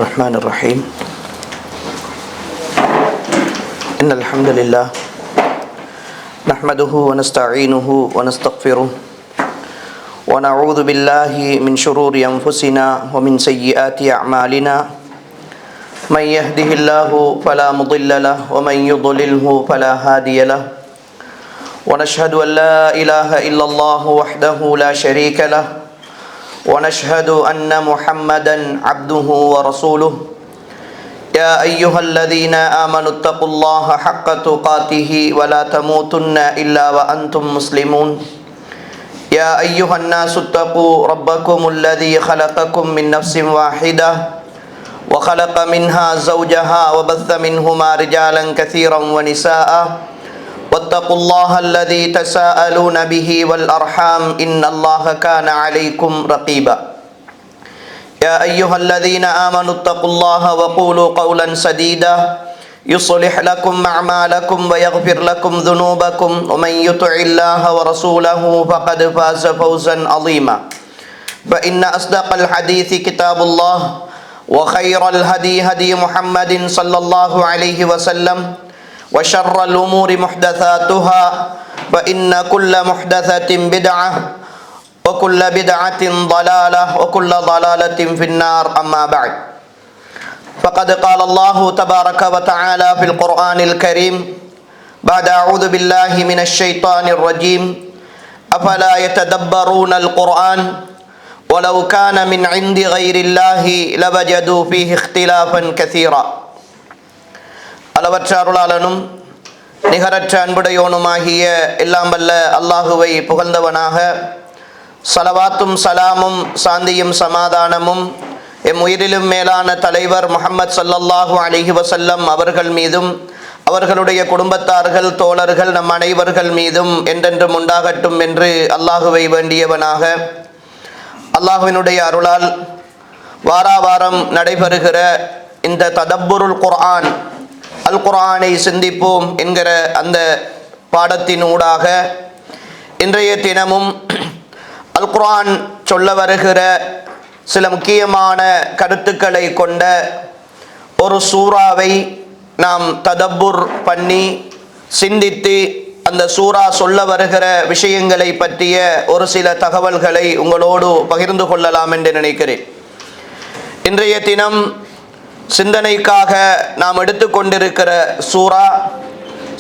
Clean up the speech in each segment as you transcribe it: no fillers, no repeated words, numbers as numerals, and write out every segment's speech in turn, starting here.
الرحمن الرحيم إن الحمد لله نحمده ونستعينه ونستغفره ونعوذ بالله من شرور أنفسنا ومن سيئات أعمالنا من يهده الله فلا مضل له ومن يضلله فلا هادي له ونشهد أن لا إله إلا الله وحده لا شريك له ونشهد أن محمدا عبده ورسوله يا أيها الذين آمنوا اتقوا الله حق تقاته ولا تموتن إلا وأنتم مسلمون يا أيها الناس اتقوا ربكم الذي خلقكم من نفس واحدة وخلق منها زوجها وبث منهما رجالا كثيرا ونساء واتقوا الله الذي تساءلون به والأرحام إن الله كان عليكم رقيبا يا أيها الذين آمنوا اتقوا الله وقولوا قولا سديدا يصلح لكم أعمالكم ويغفر لكم ذنوبكم ومن يطع الله ورسوله فقد فاز فوزا عظيما فإن أصدق الحديث كتاب الله وخير الهدي هدي محمد صلى الله عليه وسلم وشر الأمور محدثاتها فإن كل محدثة بدعة وكل بدعة ضلالة وكل ضلالة في النار أما بعد فقد قال الله تبارك وتعالى في القرآن الكريم بعد أعوذ بالله من الشيطان الرجيم أفلا يتدبرون القرآن ولو كان من عند غير الله لوجدوا فيه اختلافا كثيرا அளவற்ற அருளாளனும் நிகரற்ற அன்புடையோனுமாகிய எல்லாம் வல்ல அல்லாஹுவை புகழ்ந்தவனாக ஸலவாத்தும் சலாமும் சாந்தியும் சமாதானமும் எம் உயிரிலும் மேலான தலைவர் முஹம்மது ஸல்லல்லாஹு அலைஹி வஸல்லம் அவர்கள் மீதும் அவர்களுடைய குடும்பத்தார்கள் தோழர்கள் நம் அனைவர்கள் மீதும் என்றென்றும் உண்டாகட்டும் என்று அல்லாஹுவை வேண்டியவனாக அல்லாஹுவினுடைய அருளால் வாராவாரம் நடைபெறுகிற இந்த ததப்புருல் குர்ஆன் அல் குர்ஆனை சிந்திப்போம் என்கிற அந்த பாடத்தின் ஊடாக இன்றைய தினமும் அல் குர்ஆன் சொல்ல வருகிற சில முக்கியமான கருத்துக்களை கொண்ட ஒரு சூறாவை நாம் ததப்புர் பண்ணி சிந்தித்து அந்த சூறா சொல்ல வருகிற விஷயங்களை பற்றிய ஒரு சில தகவல்களை உங்களோடு பகிர்ந்து கொள்ளலாம் என்று நினைக்கிறேன். இன்றைய தினம் சிந்தனைக்காக நாம் எடுத்துக்கொண்டிருக்கிற சூரா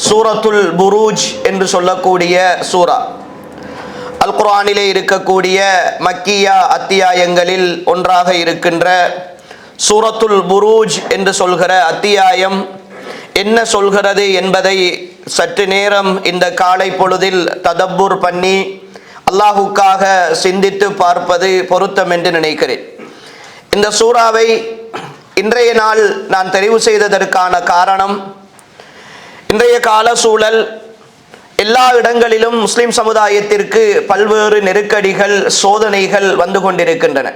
சூரத்துல் புரூஜ் என்று சொல்லக்கூடிய சூரா அல் குர்ஆனிலே இருக்கக்கூடிய மக்கியா அத்தியாயங்களில் ஒன்றாக இருக்கின்ற சூரத்துல் புரூஜ் என்று சொல்கிற அத்தியாயம் என்ன சொல்கிறது என்பதை சற்று நேரம் இந்த காலை பொழுதில் ததப்புர் பண்ணி அல்லாஹுக்காக சிந்தித்து பார்ப்பது பொருத்தம் என்று நினைக்கிறேன். இந்த சூறாவை இன்றைய நாள் நான் தெரிவு செய்ததற்கான காரணம், இன்றைய கால சூழல் எல்லா இடங்களிலும் முஸ்லிம் சமுதாயத்திற்கு பல்வேறு நெருக்கடிகள் சோதனைகள் வந்து கொண்டிருக்கின்றன.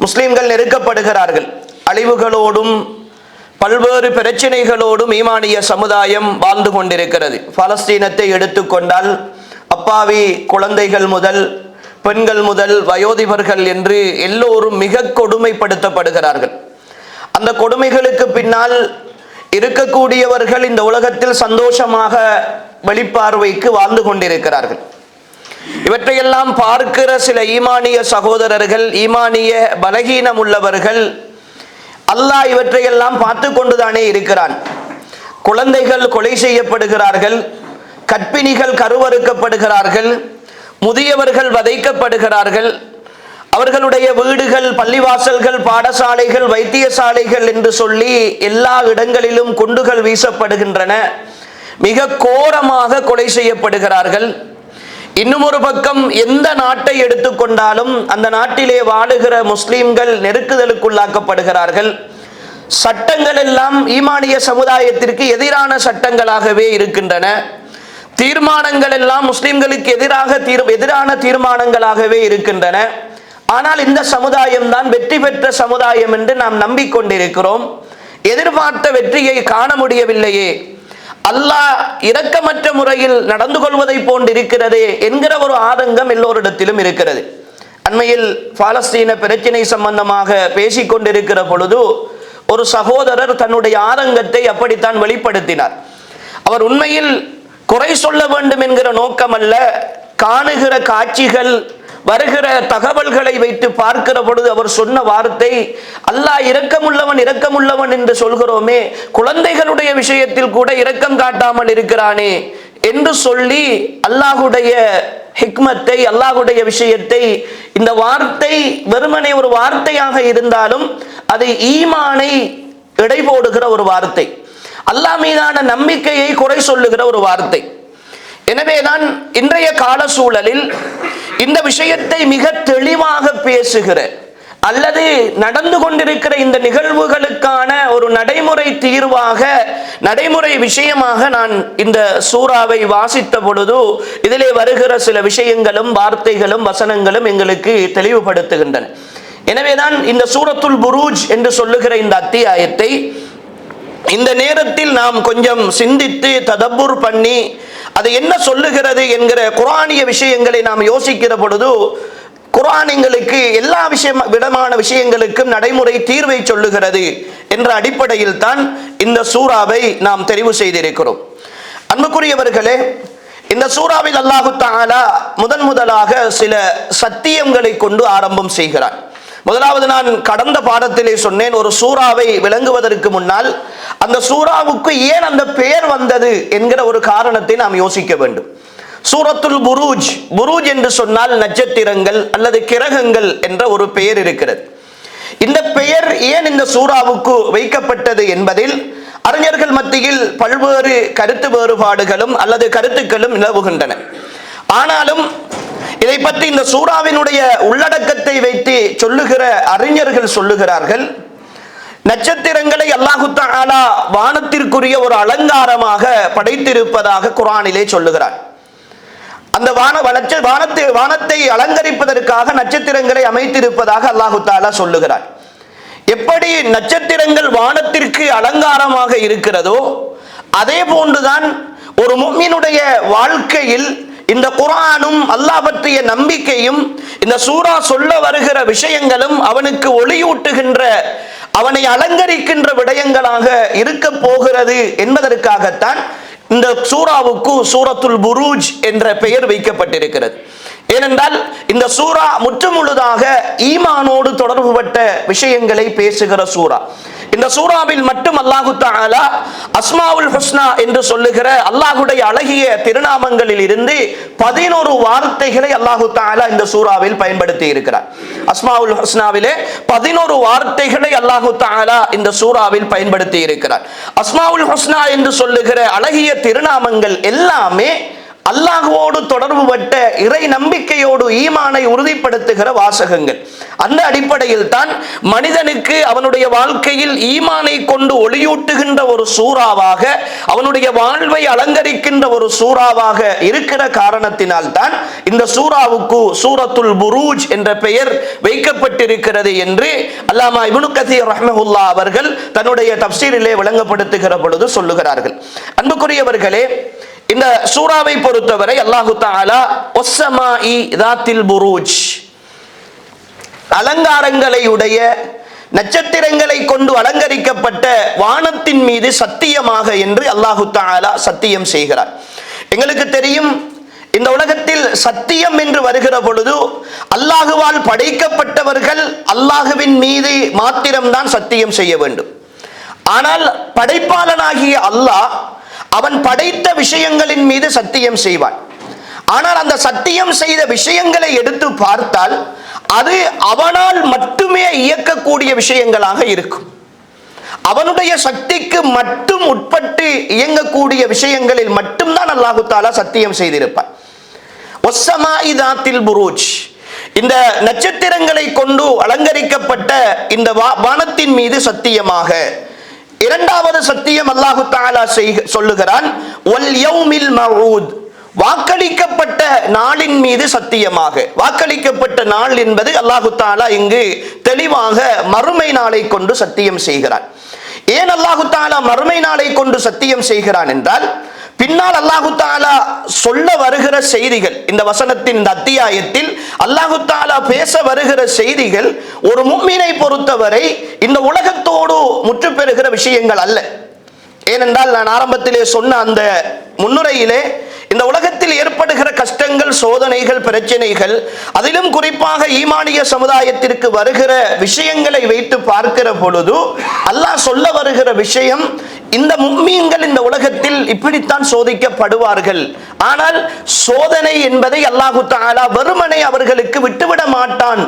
முஸ்லிம்கள் நெருக்கப்படுகிறார்கள். அழிவுகளோடும் பல்வேறு பிரச்சனைகளோடும் ஈமானிய சமுதாயம் வாழ்ந்து கொண்டிருக்கிறது. பாலஸ்தீனத்தை எடுத்துக்கொண்டால் அப்பாவி குழந்தைகள் முதல் பெண்கள் முதல் வயோதிபர்கள் என்று எல்லோரும் மிக கொடுமைப்படுத்தப்படுகிறார்கள். அந்த கொடுமைகளுக்கு பின்னால் இருக்கக்கூடியவர்கள் இந்த உலகத்தில் சந்தோஷமாக வெளிப்பார்வைக்கு வாழ்ந்து கொண்டிருக்கிறார்கள். இவற்றையெல்லாம் பார்க்கிற சில ஈமானிய சகோதரர்கள், ஈமானிய பலகீனம் உள்ளவர்கள், அல்லாஹ் இவற்றையெல்லாம் பார்த்து கொண்டுதானே இருக்கிறான். குழந்தைகள் கொலை செய்யப்படுகிறார்கள், கர்ப்பிணிகள் கருவறுக்கப்படுகிறார்கள், முதியவர்கள் வதைக்கப்படுகிறார்கள், அவர்களுடைய வீடுகள் பள்ளிவாசல்கள் பாடசாலைகள் வைத்தியசாலைகள் என்று சொல்லி எல்லா இடங்களிலும் குண்டுகள் வீசப்படுகின்றன. மிக கோரமாக கொலை செய்யப்படுகிறார்கள். இன்னும் ஒரு பக்கம் எந்த நாட்டை எடுத்துக்கொண்டாலும் அந்த நாட்டிலே வாழுகிற முஸ்லிம்கள் நெருக்குதலுக்குள்ளாக்கப்படுகிறார்கள். சட்டங்கள் எல்லாம் ஈமானிய சமுதாயத்திற்கு எதிரான சட்டங்களாகவே இருக்கின்றன. தீர்மானங்கள் எல்லாம் முஸ்லிம்களுக்கு எதிரான தீர்மானங்களாகவே இருக்கின்றன. ஆனால் இந்த சமுதாயம் தான் வெற்றி பெற்ற சமுதாயம் என்று நாம் நம்பிக்கொண்டிருக்கிறோம். எதிர்பார்த்த வெற்றியை காண முடியவில்லையே, அல்லாஹ் இரக்கமற்ற முறையில் நடந்து கொள்வதை போன்றிருக்கிறதே என்கிற ஒரு ஆதங்கம் எல்லோரிடத்திலும் இருக்கிறது. அண்மையில் பாலஸ்தீன பிரச்சனை சம்பந்தமாக பேசிக்கொண்டிருக்கிற பொழுது ஒரு சகோதரர் தன்னுடைய ஆதங்கத்தை அப்படித்தான் வெளிப்படுத்தினார். அவர் உண்மையில் குறை சொல்ல வேண்டும் என்கிற நோக்கமல்ல, காணுகிற காட்சிகள் வருகிற தகவல்களை வைத்து பார்க்கிற பொழுது அவர் சொன்ன வார்த்தை, அல்லாஹ் இரக்கமுள்ளவன் இரக்கமுள்ளவன் என்று சொல்கிறோமே, குழந்தைகளுடைய விஷயத்தில் கூட இரக்கம் காட்டாமல் இருக்கிறானே என்று சொல்லி அல்லாஹுடைய ஹிக்மத்தை, அல்லாஹுடைய விஷயத்தை, இந்த வார்த்தை வெறுமனே ஒரு வார்த்தையாக இருந்தாலும் அது ஈமானை எடை போடுகிற ஒரு வார்த்தை, அல்லாஹ் மீதான நம்பிக்கையை குறை சொல்லுகிற ஒரு வார்த்தை. எனவேதான் இன்றைய கால சூழலில் இந்த விஷயத்தை மிக தெளிவாக பேசுகிற அல்லது நடந்து கொண்டிருக்கிற இந்த நிகழ்வுகளுக்கான ஒரு நடைமுறை தீர்வாக, நடைமுறை விஷயமாக நான் இந்த சூறாவை வாசித்த பொழுது இதிலே வருகிற சில விஷயங்களும் வார்த்தைகளும் வசனங்களும் எங்களுக்கு தெளிவுபடுத்துகின்றன. எனவேதான் இந்த சூரத்துல் புரூஜ் என்று சொல்லுகிற இந்த அத்தியாயத்தை இந்த நேரத்தில் நாம் கொஞ்சம் சிந்தித்து ததப்புர் பண்ணி அது என்ன சொல்லுகிறது என்கிற குர்ஆனிய விஷயங்களை நாம் யோசிக்கிற பொழுது, குர்ஆன் எங்களுக்கு எல்லா விதமான விஷயங்களுக்கும் நடைமுறை தீர்வை சொல்லுகிறது என்ற அடிப்படையில் தான் இந்த சூறாவை நாம் தெரிவு செய்திருக்கிறோம். அன்புக்குரியவர்களே, இந்த சூறாவில் அல்லாஹு தஆலா முதலாக சில சத்தியங்களை கொண்டு ஆரம்பம் செய்கிறார். முதலாவது, நான் கடந்த பாடத்திலே சொன்னேன், ஒரு சூறாவை விளங்குவதற்கு முன்னால் அந்த சூறாவுக்கு ஏன் அந்த பெயர் வந்தது என்கிற ஒரு காரணத்தை நாம் யோசிக்க வேண்டும். சூரத்துல் புரூஜ், புரூஜ் என்று சொன்னால் நட்சத்திரங்கள் அல்லது கிரகங்கள் என்ற ஒரு பெயர் இருக்கிறது. இந்த பெயர் ஏன் இந்த சூறாவுக்கு வைக்கப்பட்டது என்பதில் அறிஞர்கள் மத்தியில் பல்வேறு கருத்து வேறுபாடுகளும் அல்லது கருத்துக்களும் நிலவுகின்றன. ஆனாலும் இதை பற்றி இந்த சூறாவினுடைய உள்ளடக்கத்தை வைத்து சொல்லுகிற அறிஞர்கள் சொல்லுகிறார்கள், நட்சத்திரங்களை அல்லாஹு தஆலா வானத்திற்குரிய ஒரு அலங்காரமாக படைத்திருப்பதாக குர்ஆனிலே சொல்லுகிறார். அந்த வானத்தை அலங்கரிப்பதற்காக நட்சத்திரங்களை அமைத்திருப்பதாக அல்லாஹு தஆலா சொல்லுகிறார். எப்படி நட்சத்திரங்கள் வானத்திற்கு அலங்காரமாக இருக்கிறதோ அதே போன்றுதான் ஒரு முஃமினுடைய வாழ்க்கையில் இந்த குர்ஆனும் அல்லாஹ் பற்றிய நம்பிக்கையும் இந்த சூரா சொல்ல வருகிற விஷயங்களும் அவனுக்கு ஒளியூட்டுகின்ற, அவனை அலங்கரிக்கின்ற விடயங்களாக இருக்க போகிறது என்பதற்காகத்தான் இந்த சூறாவுக்கு சூரத்துல் புரூஜ் என்ற பெயர் வைக்கப்பட்டிருக்கிறது. ஏனென்றால் இந்த சூரா முற்றுமுழுதாக ஈமானோடு தொடர்புபட்ட விஷயங்களை பேசுகிற சூரா. இந்த சூறாவில் மட்டும் அல்லாஹு தஆலா அஸ்மாவுல் ஹுஸ்னா என்று சொல்லுகிற அல்லாஹுடைய அழகிய திருநாமங்களில் இருந்து 11 வார்த்தைகளை அல்லாஹு தஆலா இந்த சூறாவில் பயன்படுத்தி இருக்கிறார். அஸ்மாவுல் ஹுஸ்னாவிலே 11 வார்த்தைகளை அல்லாஹு தஆலா இந்த சூறாவில் பயன்படுத்தி இருக்கிறார். அஸ்மாவுல் ஹுஸ்னா என்று சொல்லுகிற அழகிய திருநாமங்கள் எல்லாமே அல்லாஹ்வோடு தொடர்புபட்ட இறை நம்பிக்கையோடு ஈமானை உறுதிப்படுத்துகிற வாசகங்கள். அந்த அடிப்படையில் தான் மனிதனுக்கு அவனுடைய வாழ்க்கையில் ஈமானை கொண்டு ஒளியூட்டுகின்ற ஒரு சூறாவாக, அவனுடைய வாழ்வை அலங்கரிக்கின்ற ஒரு சூறாவாக இருக்கிற காரணத்தினால் தான் இந்த சூறாவுக்கு சூரத்துல் புரூஜ் என்ற பெயர் வைக்கப்பட்டிருக்கிறது என்று அல்லாமா இப்னு கஸீர் ரஹ்மஹுல்லாஹ் அவர்கள் தன்னுடைய தஃப்சீரிலே விளங்கப்படுத்துகிற பொழுது சொல்லுகிறார்கள். அன்புக்குரியவர்களே, இந்த சூறாவை பொறுத்தவரை அல்லாஹு தஆலா ஒஸ்ஸமாஇ தாத்தில் புரூஜ், அலங்காரங்களை உடைய நட்சத்திரங்களை கொண்டு அலங்கரிக்கப்பட்ட வானத்தின் மீது சத்தியமாக என்று அல்லாஹு தஆலா சத்தியம் செய்கிறார். எங்களுக்கு தெரியும், இந்த உலகத்தில் சத்தியம் என்று வருகிற பொழுது அல்லாஹுவால் படைக்கப்பட்டவர்கள் அல்லாஹுவின் மீது மாத்திரம்தான் சத்தியம் செய்ய வேண்டும். ஆனால் படைப்பாளனாகிய அல்லாஹ் அவன் படைத்த விஷயங்களின் மீது சத்தியம் செய்வான். ஆனால் அந்த சத்தியம் செய்த விஷயங்களை எடுத்து பார்த்தால் அது அவனால் மட்டுமே இயக்கக்கூடிய விஷயங்களாக இருக்கும். அவனுடைய சக்திக்கு மட்டும் உட்பட்டு இயங்கக்கூடிய விஷயங்களில் மட்டும்தான் அல்லாஹு தஆலா சத்தியம் செய்திருப்பான். ஒஸ்ஸமாஇ தாத்தில் புரூஜ், இந்த நட்சத்திரங்களை கொண்டு அலங்கரிக்கப்பட்ட இந்த வானத்தின் மீது சத்தியமாக. இரண்டாவது சத்தியம் அல்லாஹு தஆலா சொல்லுகிறான், வல் யௌமில் மவ்ஊத், வாக்களிக்கப்பட்ட நாளின் மீது சத்தியமாக. வாக்களிக்கப்பட்ட நாள் என்பது அல்லாஹு தஆலா இங்கு தெளிவாக மறுமை நாளை கொண்டு சத்தியம் செய்கிறான். ஏன் அல்லாஹு தஆலா மறுமை நாளை கொண்டு சத்தியம் செய்கிறான் என்றால், பின்னால் அல்லாஹு தஆலா சொல்ல வருகிற செய்திகள், இந்த வசனத்தின் இந்த அத்தியாயத்தில் அல்லாஹு தஆலா பேச வருகிற செய்திகள் ஒரு முஃமினை பொறுத்தவரை இந்த உலகத்தோடு முற்று பெறுகிற விஷயங்கள் அல்ல. ஏனென்றால் நான் ஆரம்பத்திலே சொன்ன அந்த முன்னுரையிலே இந்த உலகத்தில் ஏற்படுகிற கஷ்டங்கள், சோதனைகள், பிரச்சனைகள், அதிலும் குறிப்பாக ஈமானிய சமுதாயத்திற்கு வருகிற விஷயங்களை வைத்து பார்க்கிற பொழுது அல்லாஹ் சொல்ல வருகிற விஷயம், இந்த முஃமின்கள் இந்த உலகத்தில் இப்படித்தான் சோதிக்கப்படுவார்கள். ஆனால் சோதனை என்பதை அல்லாஹு தஆலா வெறுமனே அவர்களுக்கு விட்டுவிட மாட்டான்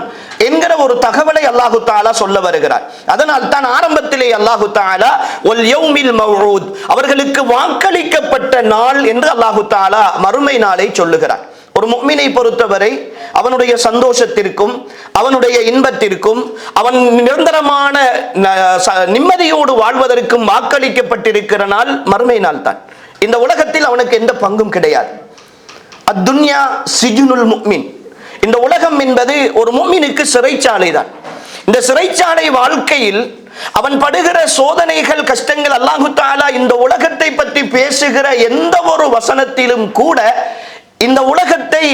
என்கிற ஒரு தகவலை அல்லாஹு தஆலா சொல்ல வருகிறார். அதனால் தான் ஆரம்பத்திலே அல்லாஹு தஆலா வல் யௌமில் மவ்ஊத், அவர்களுக்கு வாக்களிக்கப்பட்ட நாள் என்று அல்லாஹு தஆலா மறுமை நாளை சொல்லுகிறார். ஒரு முஃமினை பொறுத்தவரை அவனுடைய சந்தோஷத்திற்கும் அவனுடைய இன்பத்திற்கும் அவன் நிரந்தரமான நிம்மதியோடு வாழ்வதற்கும் வாக்களிக்கப்பட்டிருக்கிற நாள் மறுமை நாள் தான். இந்த உலகத்தில் அவனுக்கு எந்த பங்கும் கிடையாது. அத்துன்யா சிஜ்னுல் முஃமின், இந்த உலகம் என்பது ஒரு முஃமினுக்கு சிறைச்சாலை தான். இந்த சிறைச்சாலை வாழ்க்கையில் அவன் படுகிற சோதனைகள், கஷ்டங்கள், அல்லாஹு தஆலா இந்த உலகத்தை பற்றி பேசுகிற எந்த ஒரு வசனத்திலும் கூட இந்த உலகத்தை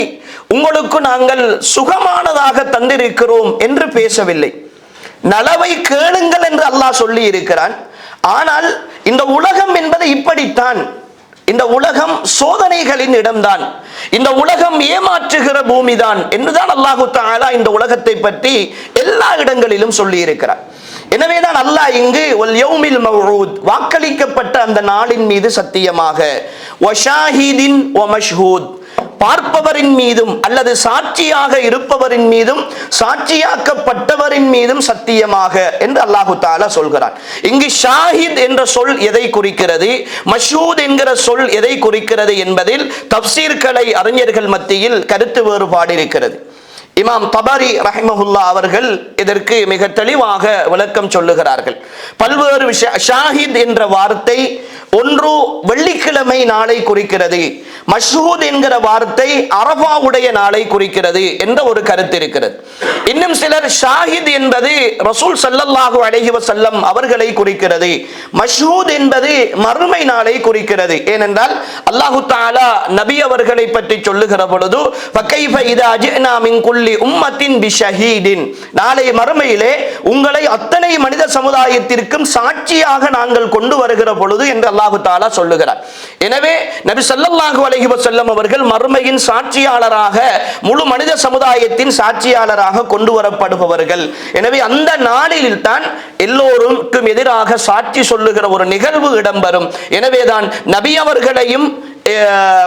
உங்களுக்கு நாங்கள் சுகமானதாக தந்திருக்கிறோம் என்று பேசவில்லை. நலவை கேளுங்கள் என்று அல்லாஹ் சொல்லி இருக்கிறான். ஆனால் இந்த உலகம் என்பது இப்படித்தான், இந்த உலகம் சோதனைகளின் இடம்தான், இந்த உலகம் ஏமாற்றுகிற பூமிதான் என்றுதான் அல்லாஹு தஆலா இந்த உலகத்தை பற்றி எல்லா இடங்களிலும் சொல்லி இருக்கிறார். எனவேதான் அல்லாஹ் இங்கு வல் யௌமில் மவ்ஊத், வாக்களிக்கப்பட்ட அந்த நாளின் மீது சத்தியமாக, வஷாஹிதின் வமஷ்ஹூத், பார்ப்பவரின் மீதும் அல்லது சாட்சியாக இருப்பவரின் மீதும் சாட்சியாக்கப்பட்டவரின் மீதும் சத்தியமாக என்று அல்லாஹு தஆலா சொல்கிறார். இங்கு ஷாஹித் என்ற சொல் எதை குறிக்கிறது, மஷ்ஹூத் என்கிற சொல் எதை குறிக்கிறது என்பதில் தப்சீர்களை அறிஞர்கள் மத்தியில் கருத்து வேறுபாடு இருக்கிறது. இமாம் தபரி ரஹிமஹுல்லாஹ் அவர்கள் இதற்கு மிக தெளிவாக விளக்கம் சொல்லுகிறார்கள். பல்வேறு ஷாஹித் என்ற வார்த்தை ஒன்று வெள்ளிக்கிழமை நாளை குறிக்கிறது, மஷ்ஹூத் என்கிற வார்த்தை அரஃபாவுடைய நாளை குறிக்கிறது என்ற ஒரு கருத்து இருக்கிறது. இன்னும் சிலர் ஷாஹித் என்பது ரசூல் ஸல்லல்லாஹு அலைஹி வஸல்லம் அவர்களை குறிக்கிறது, மஷ்ஹூத் என்பது மறுமை நாளை குறிக்கிறது. ஏனென்றால் அல்லாஹு தஆலா நபி அவர்களை பற்றி சொல்லுகிற பொழுது ஃபகைஃப இதா ஜினா மின் குல்லி உம்மத்தின் பிஷஹீதின், நாளை மறுமையிலே உங்களை அத்தனை மனித சமுதாயத்திற்கும் சாட்சியாக நாங்கள் கொண்டு வருகிற பொழுது என்று அல்லாஹு தஆலா சொல்லுகிறார். எனவே நபி ஸல்லல்லாஹு அலைஹி வஸல்லம் அவர்கள் மறுமையின் சாட்சியாளராக, முழு மனித சமுதாயத்தின் சாட்சியாளராக கொண்டு வரப்படுபவர்கள். எனவே அந்த நாளில் தான் எல்லோருக்கும் எதிராக சாட்சி சொல்லுகிற ஒரு நிகழ்வு இடம்பெறும். எனவேதான் நபி அவர்களையும்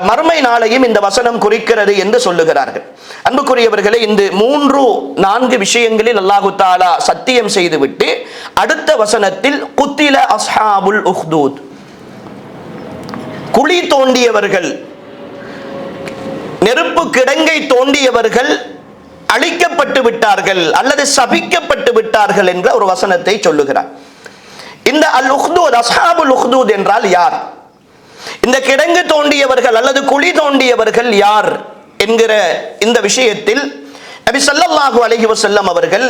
மறுமை நாளையும் இந்த வசனம் குறிக்கிறது என்று சொல்லுகிறார்கள். அன்புக்குரியவர்களே, இந்த 3-4 விஷயங்களில் அல்லாஹு தஆலா சத்தியம் செய்துவிட்டு அடுத்த வசனத்தில் குத்தில அஸ்ஹாபுல் உஹ்தூத், குழி தோண்டியவர்கள், நெருப்பு கிடங்கை தோண்டியவர்கள் அழிக்கப்பட்டு விட்டார்கள் அல்லது சபிக்கப்பட்டு விட்டார்கள் என்ற ஒரு வசனத்தை சொல்லுகிறார். இந்த அல் உஹ்தூத், அஸ்ஹாபுல் உஹ்தூத் என்றால் யார்? இந்த கிடங்கு தோண்டியவர்கள் அல்லது குழி தோண்டியவர்கள் யார் என்கிற இந்த விஷயத்தில் நபி ஸல்லல்லாஹு அலைஹி வஸல்லம் அவர்கள்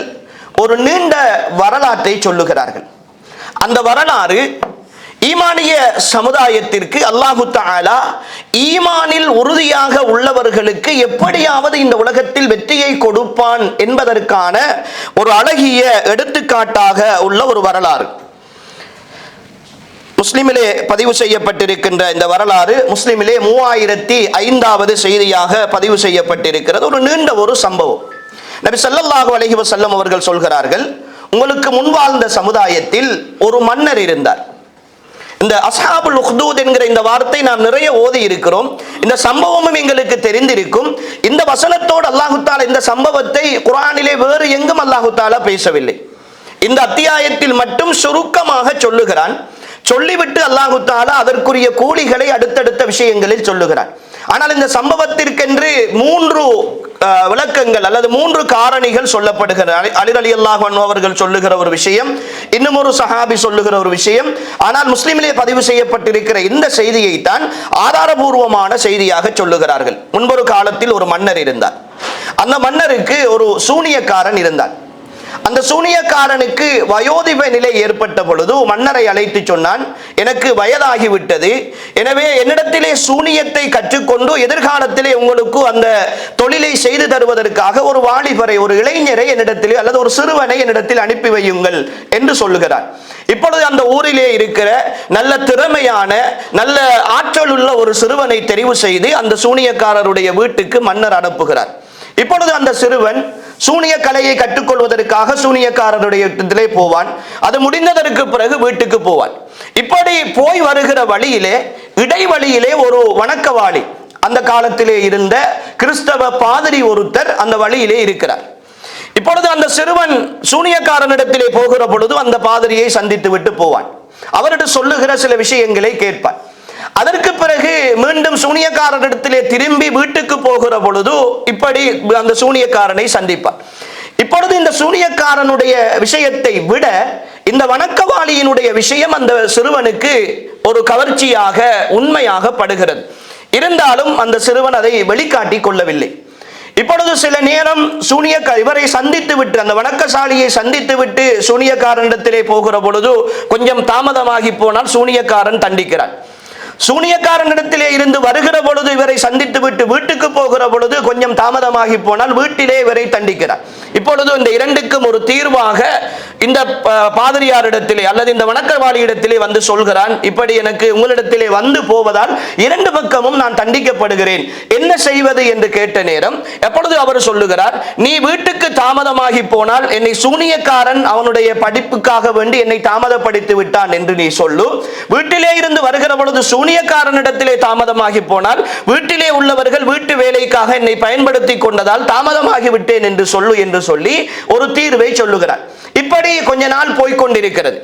ஒரு நீண்ட வரலாற்றை சொல்லுகிறார்கள். அந்த வரலாறு ஈமானிய சமுதாயத்திற்கு அல்லாஹு தஆலா ஈமானில் உறுதியாக உள்ளவர்களுக்கு எப்படியாவது இந்த உலகத்தில் வெற்றியை கொடுப்பான் என்பதற்கான ஒரு அழகிய எடுத்துக்காட்டாக உள்ள ஒரு வரலாறு. முஸ்லிமிலே பதிவு செய்யப்பட்டிருக்கின்ற இந்த வரலாறு முஸ்லிமிலே 3005வது செய்தியாக பதிவு செய்யப்பட்டிருக்கிறது. ஒரு நீண்ட ஒரு சம்பவம். நபி ஸல்லல்லாஹு அலைஹி வஸல்லம் அவர்கள் சொல்கிறார்கள், உங்களுக்கு முன்வாழ்ந்த சமுதாயத்தில் ஒரு மன்னர் இருந்தார். இந்த அஸ்ஹாபுல் உஹ்தூத் என்கிற இந்த வார்த்தை நாம் நிறைய ஓதி இருக்கிறோம். இந்த சம்பவமும் எங்களுக்கு தெரிந்திருக்கும். இந்த வசனத்தோடு அல்லாஹு தஆலா இந்த சம்பவத்தை குர்ஆனிலே வேறு எங்கும் அல்லாஹு தஆலா பேசவில்லை. இந்த அத்தியாயத்தில் மட்டும் சுருக்கமாக சொல்லுகிறான். சொல்லிவிட்டு அல்லாஹு தஆலா அதற்குரிய கூலிகளை அடுத்தடுத்த விஷயங்களில் சொல்லுகிறார். ஆனால் இந்த சம்பவத்திற்கென்று 3 விளக்கங்கள் அல்லது 3 காரணிகள் சொல்லப்படுகிறது. அலி ரலியல்லாஹு அன்ஹு அவர்கள் சொல்லுகிற ஒரு விஷயம், இன்னும் ஒரு சஹாபி சொல்லுகிற ஒரு விஷயம். ஆனால் முஸ்லிமிலே பதிவு செய்யப்பட்டிருக்கிற இந்த செய்தியை தான் ஆதாரபூர்வமான செய்தியாக சொல்லுகிறார்கள். முன்பொரு காலத்தில் ஒரு மன்னர் இருந்தார். அந்த மன்னருக்கு ஒரு சூனியக்காரன் இருந்தார். அந்த சூனியக்காரனுக்கு வயோதிப நிலை ஏற்பட்ட பொழுது மன்னரை அழைத்து சொன்னான், எனக்கு வயதாகிவிட்டது, எனவே என்னிடத்திலே சூனியத்தை கற்றுக்கொண்டு எதிர்காலத்திலே உங்களுக்கு அந்த தொழிலை செய்து தருவதற்காக ஒரு வாலிபரை, ஒரு இளைஞரை என்னிடத்திலே அல்லது ஒரு சிறுவனை என்னிடத்தில் அனுப்பி வையுங்கள் என்று சொல்லுகிறார். இப்பொழுது அந்த ஊரிலே இருக்கிற நல்ல திறமையான நல்ல ஆற்றல் உள்ள ஒரு சிறுவனை தெரிவு செய்து அந்த சூனியக்காரருடைய வீட்டுக்கு மன்னர் அனுப்புகிறார். இப்பொழுது அந்த சிறுவன் சூனிய கலையை கற்றுக்கொள்வதற்காக சூனியக்காரருடைய இடத்திலே போவான். அது முடிந்ததற்கு பிறகு வீட்டுக்கு போவான். இப்படி போய் வருகிற வழியிலே இடைவழியிலே ஒரு வணக்கவாளி, அந்த காலத்திலே இருந்த கிறிஸ்தவ பாதிரி ஒருத்தர் அந்த வழியிலே இருக்கிறார். இப்பொழுது அந்த சிறுவன் சூனியக்காரனிடத்திலே போகிற பொழுது அந்த பாதிரியை சந்தித்து விட்டு போவான். அவரிடம் சொல்லுகிற சில விஷயங்களை கேட்பான். அதற்கு பிறகு மீண்டும் சூனியக்காரனிடத்திலே திரும்பி வீட்டுக்கு போகிற பொழுது இப்படி அந்த சூனியக்காரனை சந்திப்பார். இப்பொழுது இந்த சூனியக்காரனுடைய விஷயத்தை விட இந்த வணக்கவாளியினுடைய விஷயம் அந்த சிறுவனுக்கு ஒரு கவர்ச்சியாக உண்மையாக படுகிறது. இருந்தாலும் அந்த சிறுவன் அதை வெளிக்காட்டி கொள்ளவில்லை. இப்பொழுது சில நேரம் இவரை சந்தித்து விட்டு, அந்த வணக்கசாலியை சந்தித்து விட்டு சூனியக்காரனிடத்திலே போகிற பொழுது கொஞ்சம் தாமதமாகி போனால் சூனியக்காரன் தண்டிக்கிறான். சூனியக்காரனிடத்திலே இருந்து வருகிற பொழுது இவரை சந்தித்து விட்டு வீட்டுக்கு போகிற பொழுது கொஞ்சம் தாமதமாகி போனால் வீட்டிலே இவரை தண்டிக்கிறார். இப்பொழுது இந்த இரண்டுக்கும் ஒரு தீர்வாக இந்த பாதிரியாரிடத்திலே அல்லது இந்த வணக்கவாளியிடத்திலே வந்து சொல்கிறான், இப்படி எனக்கு உங்களிடத்திலே வந்து போவதால் இரண்டு பக்கமும் நான் தண்டிக்கப்படுகிறேன், என்ன செய்வது என்று கேட்ட நேரம் எப்பொழுது அவர் சொல்லுகிறார், நீ வீட்டுக்கு தாமதமாகி போனால் என்னை சூனியக்காரன் அவனுடைய படிப்புக்காக வேண்டி என்னை தாமதப்படுத்தி விட்டான் என்று நீ சொல்லு, வீட்டிலே இருந்து வருகிற பொழுது சூனியக்காரனிடத்திலே தாமதமாகி போனால் வீட்டிலே உள்ளவர்கள் வீட்டு வேலைக்காக என்னை பயன்படுத்தி கொண்டதால் தாமதமாகி விட்டேன் என்று சொல்லு என்று சொல்லி ஒரு தீர்வை சொல்லுகிறார். இப்படி கொஞ்ச நாள் போய்கொண்டிருக்கிறது.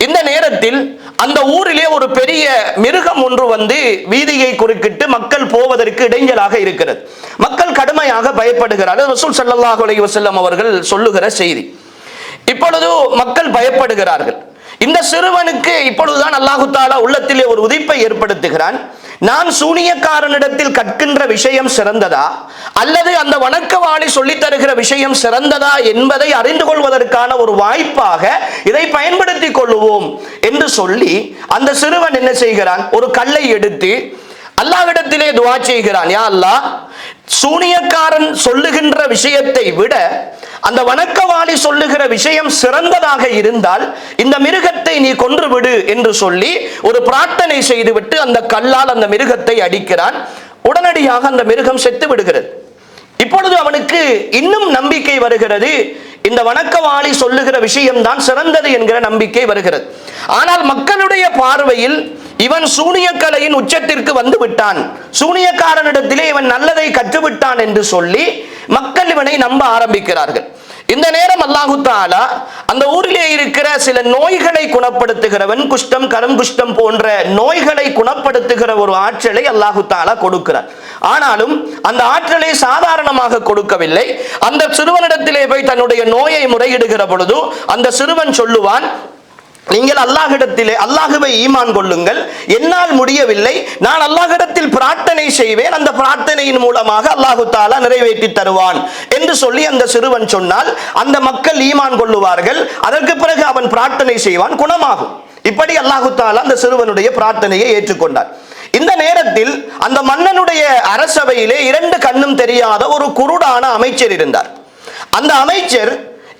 இந்த நேரத்தில் அந்த ஊரிலே ஒரு பெரிய மிருகம் ஒன்று வந்து வீதியை குறுக்கிட்டு மக்கள் போவதற்கு இடைஞ்சலாக இருக்கிறது. மக்கள் கடுமையாக பயப்படுகிறார்கள். ரசூல் ஸல்லல்லாஹு அலைஹி வஸல்லம் அவர்கள் சொல்லுகிற செய்தி. இப்பொழுது மக்கள் பயப்படுகிறார்கள். இந்த சிறுவனுக்கு இப்பொழுதுதான் அல்லாஹு தஆலா உள்ளத்திலே ஒரு உதிப்பை ஏற்படுத்துகிறான். நான் சூனியக்காரனிடத்தில் கற்கின்ற விஷயம் சிறந்ததா அல்லது அந்த வணக்கவாளி சொல்லித் தருகிற விஷயம் சிறந்ததா என்பதை அறிந்து கொள்வதற்கான ஒரு வாய்ப்பாக இதை பயன்படுத்திக் கொள்ளுவோம் என்று சொல்லி அந்த சிறுவன் என்ன செய்கிறான், ஒரு கல்லை எடுத்து அல்லாஹ்விடத்திலே துஆ செய்கிறான், யா அல்லாஹ், சூனியக்காரன் சொல்லுகின்ற விஷயத்தை விட அந்த வணக்கவாளி சொல்லுகிற விஷயம் சிறந்ததாக இருந்தால் இந்த மிருகத்தை நீ கொன்று விடு என்று சொல்லி ஒரு பிரார்த்தனை செய்துவிட்டு அந்த கல்லால் அந்த மிருகத்தை அடிக்கிறான். உடனடியாக அந்த மிருகம் செத்து விடுகிறது. இப்பொழுது அவனுக்கு இன்னும் நம்பிக்கை வருகிறது, இந்த வணக்கவாளி சொல்லுகிற விஷயம்தான் சிறந்தது என்கிற நம்பிக்கை வருகிறது. ஆனால் மக்களுடைய பார்வையில் இவன் சூனியக்கலையின் உச்சத்திற்கு வந்து விட்டான், சூனியக்காரனிடத்திலே இவன் நல்லதை கற்றுவிட்டான் என்று சொல்லி மக்கள் இவனை நம்ப ஆரம்பிக்கிறார்கள். இந்த நேரம் அல்லாஹு தஆலா அந்த ஊரிலே இருக்கிற சில நோய்களை குணப்படுத்துகிறவன், குஷ்டம் கரம் குஷ்டம் போன்ற நோய்களை குணப்படுத்துகிற ஒரு ஆற்றலை அல்லாஹு தஆலா கொடுக்கிறார். ஆனாலும் அந்த ஆற்றலை சாதாரணமாக கொடுக்கவில்லை. அந்த சிறுவனிடத்திலே போய் தன்னுடைய நோயை முறையிடுகிற பொழுது அந்த சிறுவன் சொல்லுவான், நீங்கள் அல்லாஹ்விடத்திலே அல்லாஹ்வை ஈமான் கொள்ளுங்கள், என்னால் முடியவில்லை, நான் அல்லாஹ்விடத்தில் பிரார்த்தனை செய்வேன், அந்த பிரார்த்தனையின் மூலமாக அல்லாஹு தஆலா நிறைவேற்றி தருவான் என்று சொல்லி அந்த சிறுவன் சொன்னால் அந்த மக்கள் ஈமான் கொள்ளுவார்கள். அதற்கு பிறகு அவன் பிரார்த்தனை செய்வான், குணமாகும். இப்படி அல்லாஹு தஆலா அந்த சிறுவனுடைய பிரார்த்தனையை ஏற்றுக்கொண்டார். இந்த நேரத்தில் அந்த மன்னனுடைய அரசவையிலே இரண்டு கண்ணும் தெரியாத ஒரு குருடான அமைச்சர் இருந்தார். அந்த அமைச்சர்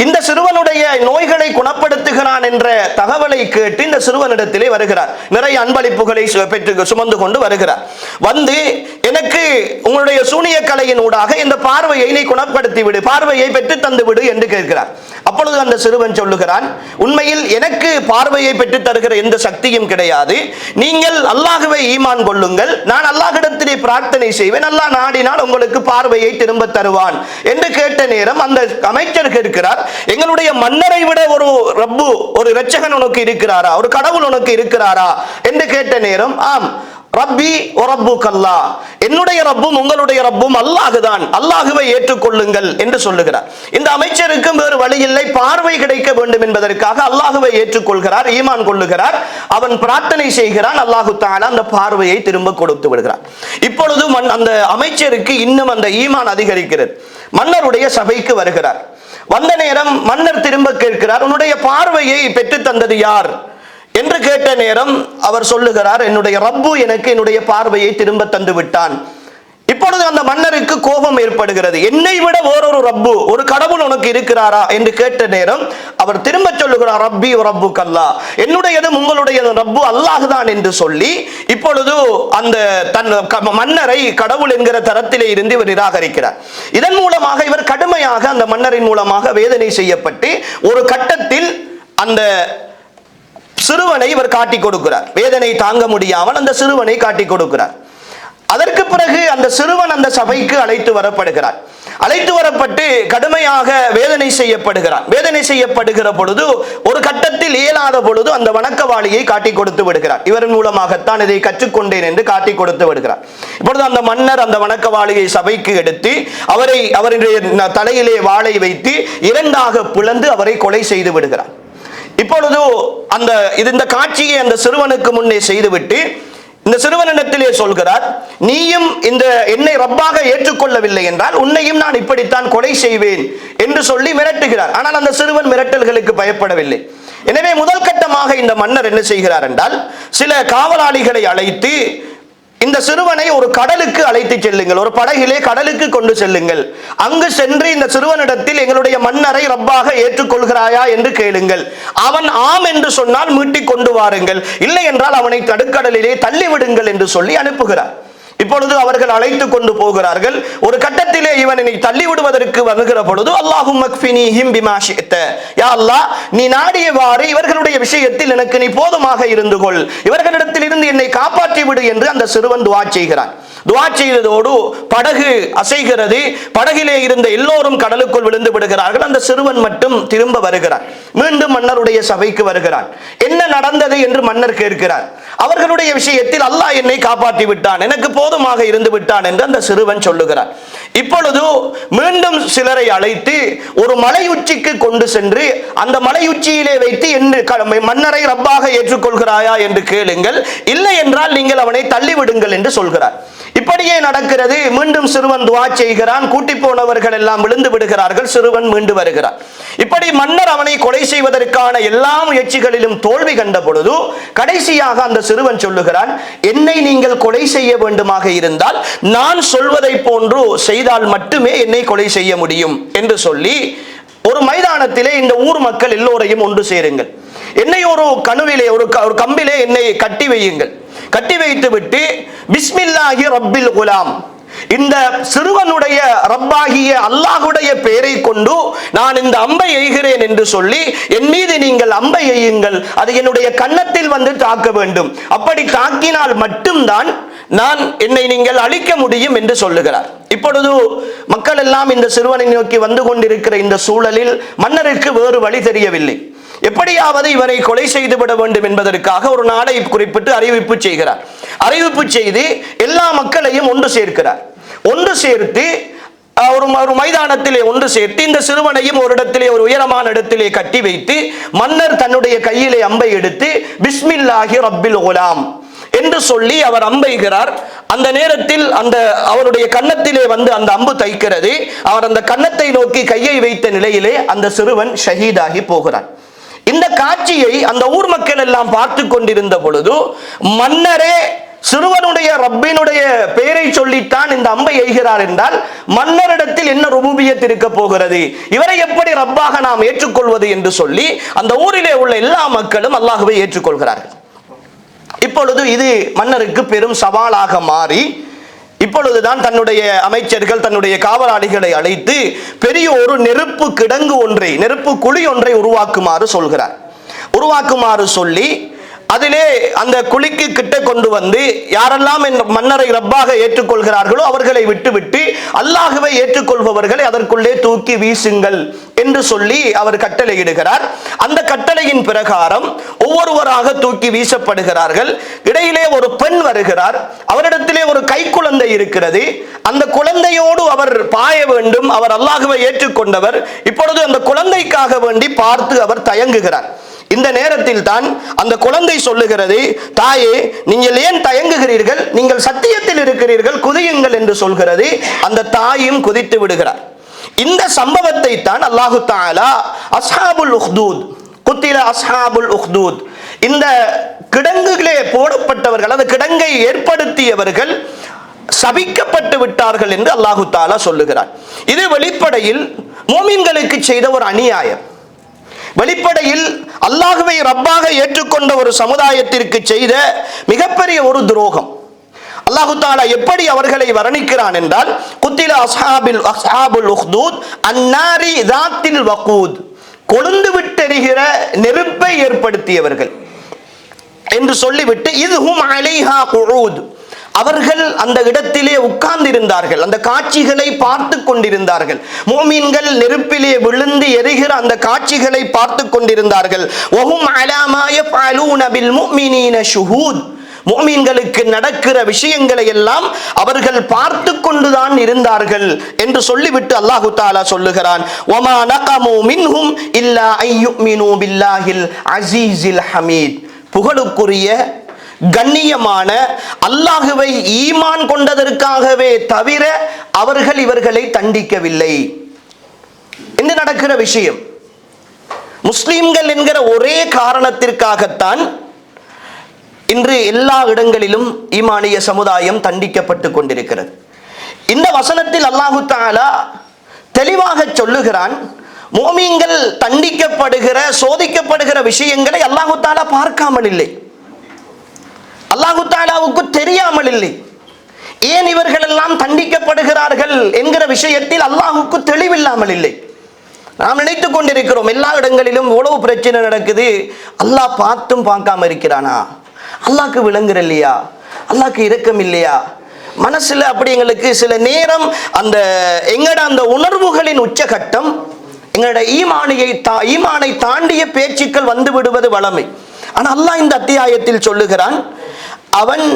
இந்த சிறுவனுடைய நோய்களை குணப்படுத்துகிறான் என்ற தகவலை கேட்டு இந்த சிறுவனிடத்திலே வருகிறார். நிறைய அன்பளிப்புகளை பெற்று சுமந்து கொண்டு வருகிறார். வந்து, எனக்கு உங்களுடைய சூனிய கலையின் ஊடாக இந்த பார்வையை நீ குணப்படுத்தி விடு, பார்வையை பெற்று தந்து விடு என்று கேட்கிறார். அப்பொழுது அந்த சிறுவன் சொல்லுகிறான், உண்மையில் எனக்கு பார்வையை பெற்று தருகிற எந்த சக்தியும் கிடையாது, நீங்கள் அல்லாஹ்வை ஈமான் கொள்ளுங்கள், நான் அல்லாஹ்விடத்திலே பிரார்த்தனை செய்வேன், அல்லாஹ் நாடினால் உங்களுக்கு பார்வையை திரும்ப தருவான் என்று கேட்ட நேரம் அந்த அமைச்சர் கேட்கிறார், எங்களுடைய மன்னரை விட ஒரு ரப்பு, ஒரு இரட்சகன் உனக்கு இருக்கிறாரா, ஒரு கடவுள் உனக்கு இருக்கிறாரா என்று கேட்ட நேரம், ஆம், ரப்பி ஒரப்புக்கல்லா, என்னுடைய ரப்பும் உங்களுடைய ரப்பும் அல்லாஹுதான், அல்லாஹுவை ஏற்றுக்கொள்ளுங்கள் என்று சொல்லுகிறார். இந்த அமைச்சருக்கு வேறு வழி இல்லை, பார்வை கிடைக்க வேண்டும் என்பதற்காக அல்லாஹுவை ஏற்றுக்கொள்கிறார், ஈமான் கொள்ளுகிறார். அவன் பிரார்த்தனை செய்கிறான், அல்லாஹு தஆலா அந்த பார்வையை திரும்ப கொடுத்து விடுகிறார். இப்பொழுது அந்த அமைச்சருக்கு இன்னும் அந்த ஈமான் அதிகரிக்கிறது. மன்னருடைய சபைக்கு வருகிறார். வந்த நேரம் மன்னர் திரும்ப கேட்கிறார், உன்னுடைய பார்வையை பெற்று தந்தது யார் என்று கேட்ட நேரம் அவர் சொல்லுகிறார், என்னுடைய ரப்பு எனக்கு என்னுடைய பார்வையை திரும்ப தந்து விட்டான். இப்பொழுது அந்த மன்னருக்கு கோபம் ஏற்படுகிறது. என்னை விட வேறொரு ரப்பு, ஒரு கடவுள் உனக்கு இருக்கிறாரா என்று கேட்ட நேரம் அவர் திரும்ப சொல்லுகிறார், ரப்பி ரப்பு கல்லா, என்னுடையதும் உங்களுடைய ரப்பு அல்லாஹ் தான் என்று சொல்லி இப்பொழுது அந்த தன் மன்னரை கடவுள் என்கிற தரத்திலே இருந்து இவர் நிராகரிக்கிறார். இதன் மூலமாக இவர் கடுமையாக அந்த மன்னரின் மூலமாக வேதனை செய்யப்பட்டு ஒரு கட்டத்தில் அந்த சிறுவனை இவர் காட்டிக் கொடுக்கிறார். வேதனை தாங்க முடியாமல் அந்த சிறுவனை காட்டிக் கொடுக்கிறார். அதற்கு பிறகு அந்த சிறுவன் அந்த சபைக்கு அழைத்து வரப்படுகிறார். அழைத்து வரப்பட்டு கடுமையாக வேதனை செய்யப்படுகிறார். வேதனை செய்யப்படுகிற பொழுது ஒரு கட்டத்தில் இயலாத பொழுது அந்த வணக்கவாளியை காட்டிக் கொடுத்து விடுகிறார். இவரின் மூலமாகத்தான் இதை கற்றுக்கொண்டேன் என்று காட்டிக் கொடுத்து விடுகிறார். இப்பொழுது அந்த மன்னர் அந்த வணக்கவாளியை சபைக்கு எடுத்து அவருடைய தலையிலே வாளை வைத்து இரண்டாக பிளந்து அவரை கொலை செய்து விடுகிறார். இப்பொழுது இந்த காட்சியை அந்த சிறுவனுக்கு முன்னே செய்துவிட்டு இந்த சிறுவனிடத்திலே சொல்கிறார், நீயும் இந்த என்னை ரப்பாக ஏற்றுக்கொள்ளவில்லை என்றால் உன்னையும் நான் இப்படித்தான் கொலை செய்வேன் என்று சொல்லி மிரட்டுகிறார். ஆனால் அந்த சிறுவன் மிரட்டல்களுக்கு பயப்படவில்லை. எனவே முதல் கட்டமாக இந்த மன்னர் என்ன செய்கிறார் என்றால், சில காவலாளிகளை அழைத்து இந்த சிறுவனை ஒரு கடலுக்கு அழைத்து செல்லுங்கள், ஒரு படகிலே கடலுக்கு கொண்டு செல்லுங்கள். அங்கு சென்று இந்த சிறுவனிடத்தில் எங்களுடைய மன்னரை ரப்பாக ஏற்றுக்கொள்கிறாயா என்று கேளுங்கள். அவன் ஆம் என்று சொன்னால் மீட்டிக் கொண்டு வாருங்கள், இல்லை என்றால் அவனை நடுக்கடலிலே தள்ளிவிடுங்கள் என்று சொல்லி அனுப்புகிறார். இப்பொழுது அவர்கள் அழைத்து கொண்டு போகிறார்கள். ஒரு கட்டத்திலே இவனை தள்ளி விடுவதற்கு வருகிற பொழுது, அல்லாஹும்ம க்ஃபினீஹிம் பிமா ஷிஅத, யா அல்லாஹ் நீ நாடியவாறு இவர்களுடைய விஷயத்தில் எனக்கு நீ போதுமாக இருந்து கொள், இவர்களிடத்தில் இருந்து என்னை காப்பாற்றி விடு என்று அந்த சிறுவன் துஆ செய்கிறான். துஆ செய்ததோடு படகு அசைகிறது. படகிலே இருந்த எல்லோரும் கடலுக்குள் விழுந்து விடுகிறார்கள். அந்த சிறுவன் மட்டும் திரும்ப வருகிறார். மீண்டும் மன்னருடைய சபைக்கு வருகிறான். என்ன நடந்தது என்று மன்னர் கேட்கிறார். அவர்களுடைய விஷயத்தில் அல்லாஹ் என்னை காப்பாற்றி விட்டான், எனக்கு போதுமாக இருந்து விட்டான் என்று அந்த சிறுவன் சொல்லுகிறார். இப்பொழுது மீண்டும் சிலரை அழைத்து ஒரு மலை உச்சிக்கு கொண்டு சென்று அந்த மலை உச்சியிலே வைத்து மன்னரை ரப்பாக ஏற்றுக்கொள்கிறாயா என்று கேளுங்கள், இல்லை என்றால் நீங்கள் அவனை தள்ளிவிடுங்கள் என்று சொல்கிறார். இப்படியே நடக்கிறது. மீண்டும் சிறுவன் துஆ செய்கிறான். கூட்டி போனவர்கள் எல்லாம் விழுந்து விடுகிறார்கள். சிறுவன் மீண்டு வருகிறார். இப்படி மன்னர் அவனை கொலை செய்வதற்கான எல்லா முயற்சிகளிலும் தோல்வி கண்ட பொழுது கடைசியாக அந்த சிறுவன் சொல்லுகிறான், என்னை நீங்கள் கொலை செய்ய வேண்டுமாக இருந்தால் நான் சொல்வதை போன்று செய்தால் மட்டுமே என்னை கொலை செய்ய முடியும் என்று சொல்லி ஒரு மைதானத்திலே இந்த ஊர் மக்கள் எல்லோரையும் ஒன்று சேருங்கள், என்னை ஒரு கணுவிலே ஒரு கம்பிலே என்னை கட்டி வையுங்கள், கட்டி வைத்து விட்டு பிஸ்மில்லாஹி ரப்பில் குலாம், இந்த சிறுவனுடைய ரப்பாகிய அல்லாஹுடைய பெயரை கொண்டு நான் இந்த அம்பை எய்கிறேன் என்று சொல்லி என் மீது நீங்கள் அம்பை எய்யுங்கள், அது என்னுடைய கன்னத்தில் வந்து தாக்க வேண்டும், அப்படி தாக்கினால் மட்டும்தான் என்னை நீங்கள் அழிக்க முடியும் என்று சொல்லுகிறார். இப்பொழுது மக்கள் எல்லாம் இந்த சிறுவனை நோக்கி வந்து கொண்டிருக்கிற இந்த சூழலில் மன்னருக்கு வேறு வழி தெரியவில்லை. எப்படியாவது இவரை கொலை செய்து விட வேண்டும் என்பதற்காக ஒரு நாளை குறிப்பிட்டு அறிவிப்பு செய்கிறார். அறிவிப்பு செய்து எல்லா மக்களையும் ஒன்று சேர்க்கிறார். ஒன்று சேர்த்து ஒரு மைதானத்திலே ஒன்று சேர்த்து இந்த சிறுவனையும் ஒரு இடத்திலே ஒரு உயரமான இடத்திலே கட்டி வைத்து மன்னர் தன்னுடைய கையிலே அம்பை எடுத்து பிஸ்மில்லாஹி ரப்பில் குலாம் என்று சொல்லி அவர் அம்பெய்கிறார். அந்த நேரத்தில் அவருடைய கன்னத்திலே வந்து அந்த அம்பு தைக்கிறது. அவர் அந்த கன்னத்தை நோக்கி கையை வைத்த நிலையிலே அந்த சிறுவன் ஷஹீதாகி போகிறார். இந்த காட்சியை அந்த ஊர் மக்கள் எல்லாம் பார்த்து கொண்டிருந்த பொழுது மன்னரே சிறுவனுடைய ரப்பினுடைய பெயரை சொல்லித்தான் இந்த அம்பை எய்கிறார் என்றால் மன்னரிடத்தில் என்ன ருபூபியத் இருக்க போகிறது, இவரை எப்படி ரப்பாக நாம் ஏற்றுக்கொள்வது என்று சொல்லி அந்த ஊரிலே உள்ள எல்லா மக்களும் அல்லாஹ்வை ஏற்றுக்கொள்கிறார்கள். இப்பொழுது இது மன்னருக்கு பெரும் சவாலாக மாறி இப்பொழுதுதான் தன்னுடைய அமைச்சர்கள் தன்னுடைய காவலாளிகளை அழைத்து பெரிய ஒரு நெருப்பு குழி ஒன்றை உருவாக்குமாறு சொல்லி அதிலே அந்த குழிக்கு கிட்ட கொண்டு வந்து யாரெல்லாம் மன்னரை ரப்பாக ஏற்றுக்கொள்கிறார்களோ அவர்களை விட்டுவிட்டு அல்லாஹ்வை ஏற்றுக்கொள்பவர்களை அதற்குள்ளே தூக்கி வீசுங்கள் என்று சொல்லி அவர் கட்டளையிடுகிறார். அந்த கட்டளையின் பிரகாரம் ஒவ்வொருவராக தூக்கி வீசப்படுகிறார்கள். இடையிலே ஒரு பெண் வருகிறார். அவரிடத்திலே ஒரு கைக்குழந்தை இருக்கிறது. அந்த குழந்தையோடு அவர் பாய வேண்டும். அவர் அல்லாஹ்வை ஏற்றுக்கொண்டவர். இப்பொழுது அந்த குழந்தைக்காக வேண்டி பார்த்து அவர் தயங்குகிறார். இந்த நேரத்தில் தான் அந்த குழந்தை சொல்லுகிறது, தாயே நீங்கள் ஏன் தயங்குகிறீர்கள், நீங்கள் சத்தியத்தில் இருக்கிறீர்கள், குதியுங்கள் என்று சொல்கிறது. அந்த தாயும் குதித்து விடுகிறார். இந்த சம்பவத்தை தான் அல்லாஹு தஆலா அஸ்ஹாபுல் உஹ்தூத், குத்தில அஸ்ஹாபுல் உஹ்தூத், இந்த கிடங்குகளே போடப்பட்டவர்கள், அந்த கிடங்கை ஏற்படுத்தியவர்கள் சபிக்கப்பட்டு விட்டார்கள் என்று அல்லாஹு தஆலா சொல்லுகிறார். இது வெளிப்படையில் மூமின்களுக்கு செய்த ஒரு அநியாயம். வெளிப்படையில் அல்லாஹ்வை ரப்பாக ஏற்றுக்கொண்ட ஒரு சமுதாயத்திற்கு செய்த மிகப்பெரிய ஒரு துரோகம். அல்லாஹு தஆலா எப்படி அவர்களை வர்ணிக்கிறான் என்றால், குத்தில அஸ்ஹாபுல் உஹ்தூத் அன்னாரி ذاتில் வகூத், கொழுந்து விட்டெரிகிற நெருப்பை ஏற்படுத்தியவர்கள் என்று சொல்லிவிட்டு இதுஹும் அலைஹா குஊத், அவர்கள் அந்த இடத்திலே உட்கார்ந்திருந்தார்கள், அந்த காட்சிகளை பார்த்து கொண்டிருந்தார்கள். மூமின்கள் நெருப்பிலே விழுந்து எரிகிற அந்த காட்சிகளை பார்த்து கொண்டிருந்தார்கள். வஹும் அலா மா யஃஅலூன பில் முஃமினீன ஷுஹூத், மூமின்களுக்கு நடக்கிற விஷயங்களை எல்லாம் அவர்கள் பார்த்து கொண்டுதான் இருந்தார்கள் என்று சொல்லிவிட்டு அல்லாஹு தஆலா சொல்லுகிறான், வமா நகமு மின்ஹும் இல்லா அய்யுமினு பில்லாஹில் அஸீஸில் ஹமீத், புகழுக்குரிய கண்ணியமான அல்லாஹுவை ஈமான் கொண்டதற்காகவே தவிர அவர்கள் இவர்களை தண்டிக்கவில்லை என்று நடக்கிற விஷயம். முஸ்லிம்கள் என்கிற ஒரே காரணத்திற்காகத்தான் இன்று எல்லா இடங்களிலும் ஈமானிய சமுதாயம் தண்டிக்கப்பட்டு கொண்டிருக்கிறது. இந்த வசனத்தில் அல்லாஹு தஆலா தெளிவாக சொல்லுகிறான், முஃமின்கள் தண்டிக்கப்படுகிற சோதிக்கப்படுகிற விஷயங்களை அல்லாஹு தஆலா பார்க்காமல் இல்லை, அல்லாஹு தஆலாவுக்கு தெரியாமல் இல்லை. ஏன் இவர்கள் எல்லாம் தண்டிக்கப்படுகிறார்கள் என்கிற விஷயத்தில் அல்லாஹுக்கு தெளிவில்லாமல் இல்லை. நாம் நினைத்துக் கொண்டிருக்கிறோம் எல்லா இடங்களிலும் இவ்வளவு பிரச்சனை நடக்குது, அல்லாஹ் பார்த்தும் பார்க்காம இருக்கிறானா, அல்லாஹ்க்கு விளங்குற இல்லையா, அல்லாஹ்க்கு இரக்கம் இல்லையா? மனசுல அப்படி எங்களுக்கு சில நேரம் அந்த எங்கட அந்த உணர்வுகளின் உச்சகட்டம், எங்களோட ஈமானை தாண்டிய பேச்சுக்கள் வந்து விடுவது வளமை. ஆனா அல்லாஹ் இந்த அத்தியாயத்தில் சொல்லுகிறான், அவன்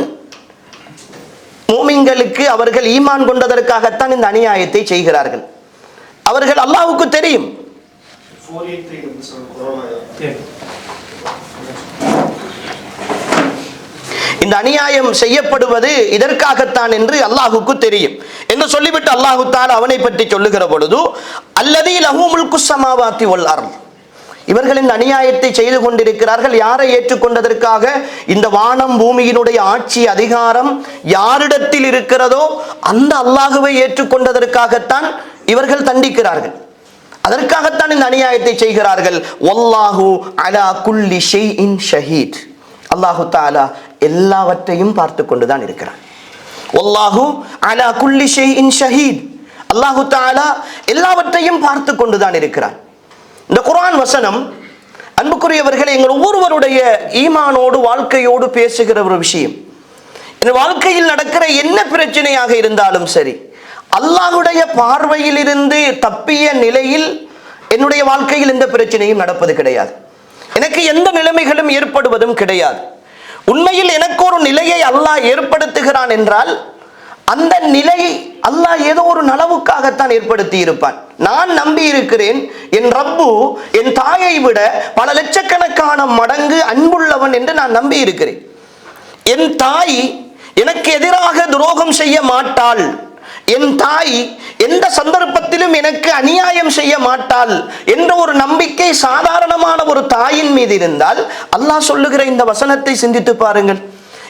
மூமின்களுக்கு அவர்கள் ஈமான் கொண்டதற்காகத்தான் இந்த அநியாயத்தை செய்கிறார்கள். அவர்கள் அல்லாஹ்வுக்கு தெரியும். இந்த அநியாயம் செய்யப்படுவது இதற்காகத்தான் என்று அல்லாஹ்வுக்கு தெரியும் என்று சொல்லிவிட்டு அல்லாஹு தஆலா அவனை பற்றி சொல்லுகிற பொழுது, அல்லதீ லஹு முல்கு ஸமாவாத்தி வல் அர்த், இவர்கள் இந்த அநியாயத்தை செய்து கொண்டிருக்கிறார்கள். யாரை ஏற்றுக்கொண்டதற்காக? இந்த வானம் பூமியினுடைய ஆட்சி அதிகாரம் யாரிடத்தில் இருக்கிறதோ அந்த அல்லாஹுவை ஏற்றுக்கொண்டதற்காகத்தான் இவர்கள் தண்டிக்கிறார்கள். அதற்காகத்தான் இந்த அநியாயத்தை செய்கிறார்கள். வல்லாஹு அலா குல்லி ஷைஇன் ஷஹீத், அல்லாஹு தஆலா எல்லாவற்றையும் பார்த்து கொண்டுதான் இருக்கிறான். வல்லாஹு அலா குல்லி ஷைஇன் ஷஹீத், அல்லாஹு தஆலா எல்லாவற்றையும் பார்த்து கொண்டுதான் இருக்கிறான். இந்த குர்ஆன் வசனம் அன்புக்குரியவர்களே, எங்கள் ஒவ்வொருவருடைய ஈமானோடு வாழ்க்கையோடு பேசுகிற ஒரு விஷயம். இந்த வாழ்க்கையில் நடக்கிற என்ன பிரச்சனையாக இருந்தாலும் சரி, அல்லாஹ்வுடைய பார்வையில் இருந்து தப்பிய நிலையில் என்னுடைய வாழ்க்கையில் எந்த பிரச்சனையும் நடப்பது கிடையாது, எனக்கு எந்த நிலைமைகளும் ஏற்படுவதும் கிடையாது. உண்மையில் எனக்கு ஒரு நிலையை அல்லாஹ் ஏற்படுத்துகிறான் என்றால் அந்த நிலை அல்லாஹ் ஏதோ ஒரு நலவுக்காகத்தான் ஏற்படுத்தி இருப்பான். நான் நம்பி இருக்கிறேன், என் ரப்பு என் தாயை விட பல லட்சக்கணக்கான மடங்கு அன்புள்ளவன் என்று நான் நம்பி இருக்கிறேன். என் தாய் எனக்கு எதிராக துரோகம் செய்ய மாட்டாள், என் தாய் எந்த சந்தர்ப்பத்திலும் எனக்கு அநியாயம் செய்ய மாட்டாள் என்ற ஒரு நம்பிக்கை சாதாரணமான ஒரு தாயின் மீது இருந்தால், அல்லாஹ் சொல்லுகிற இந்த வசனத்தை சிந்தித்து பாருங்கள்.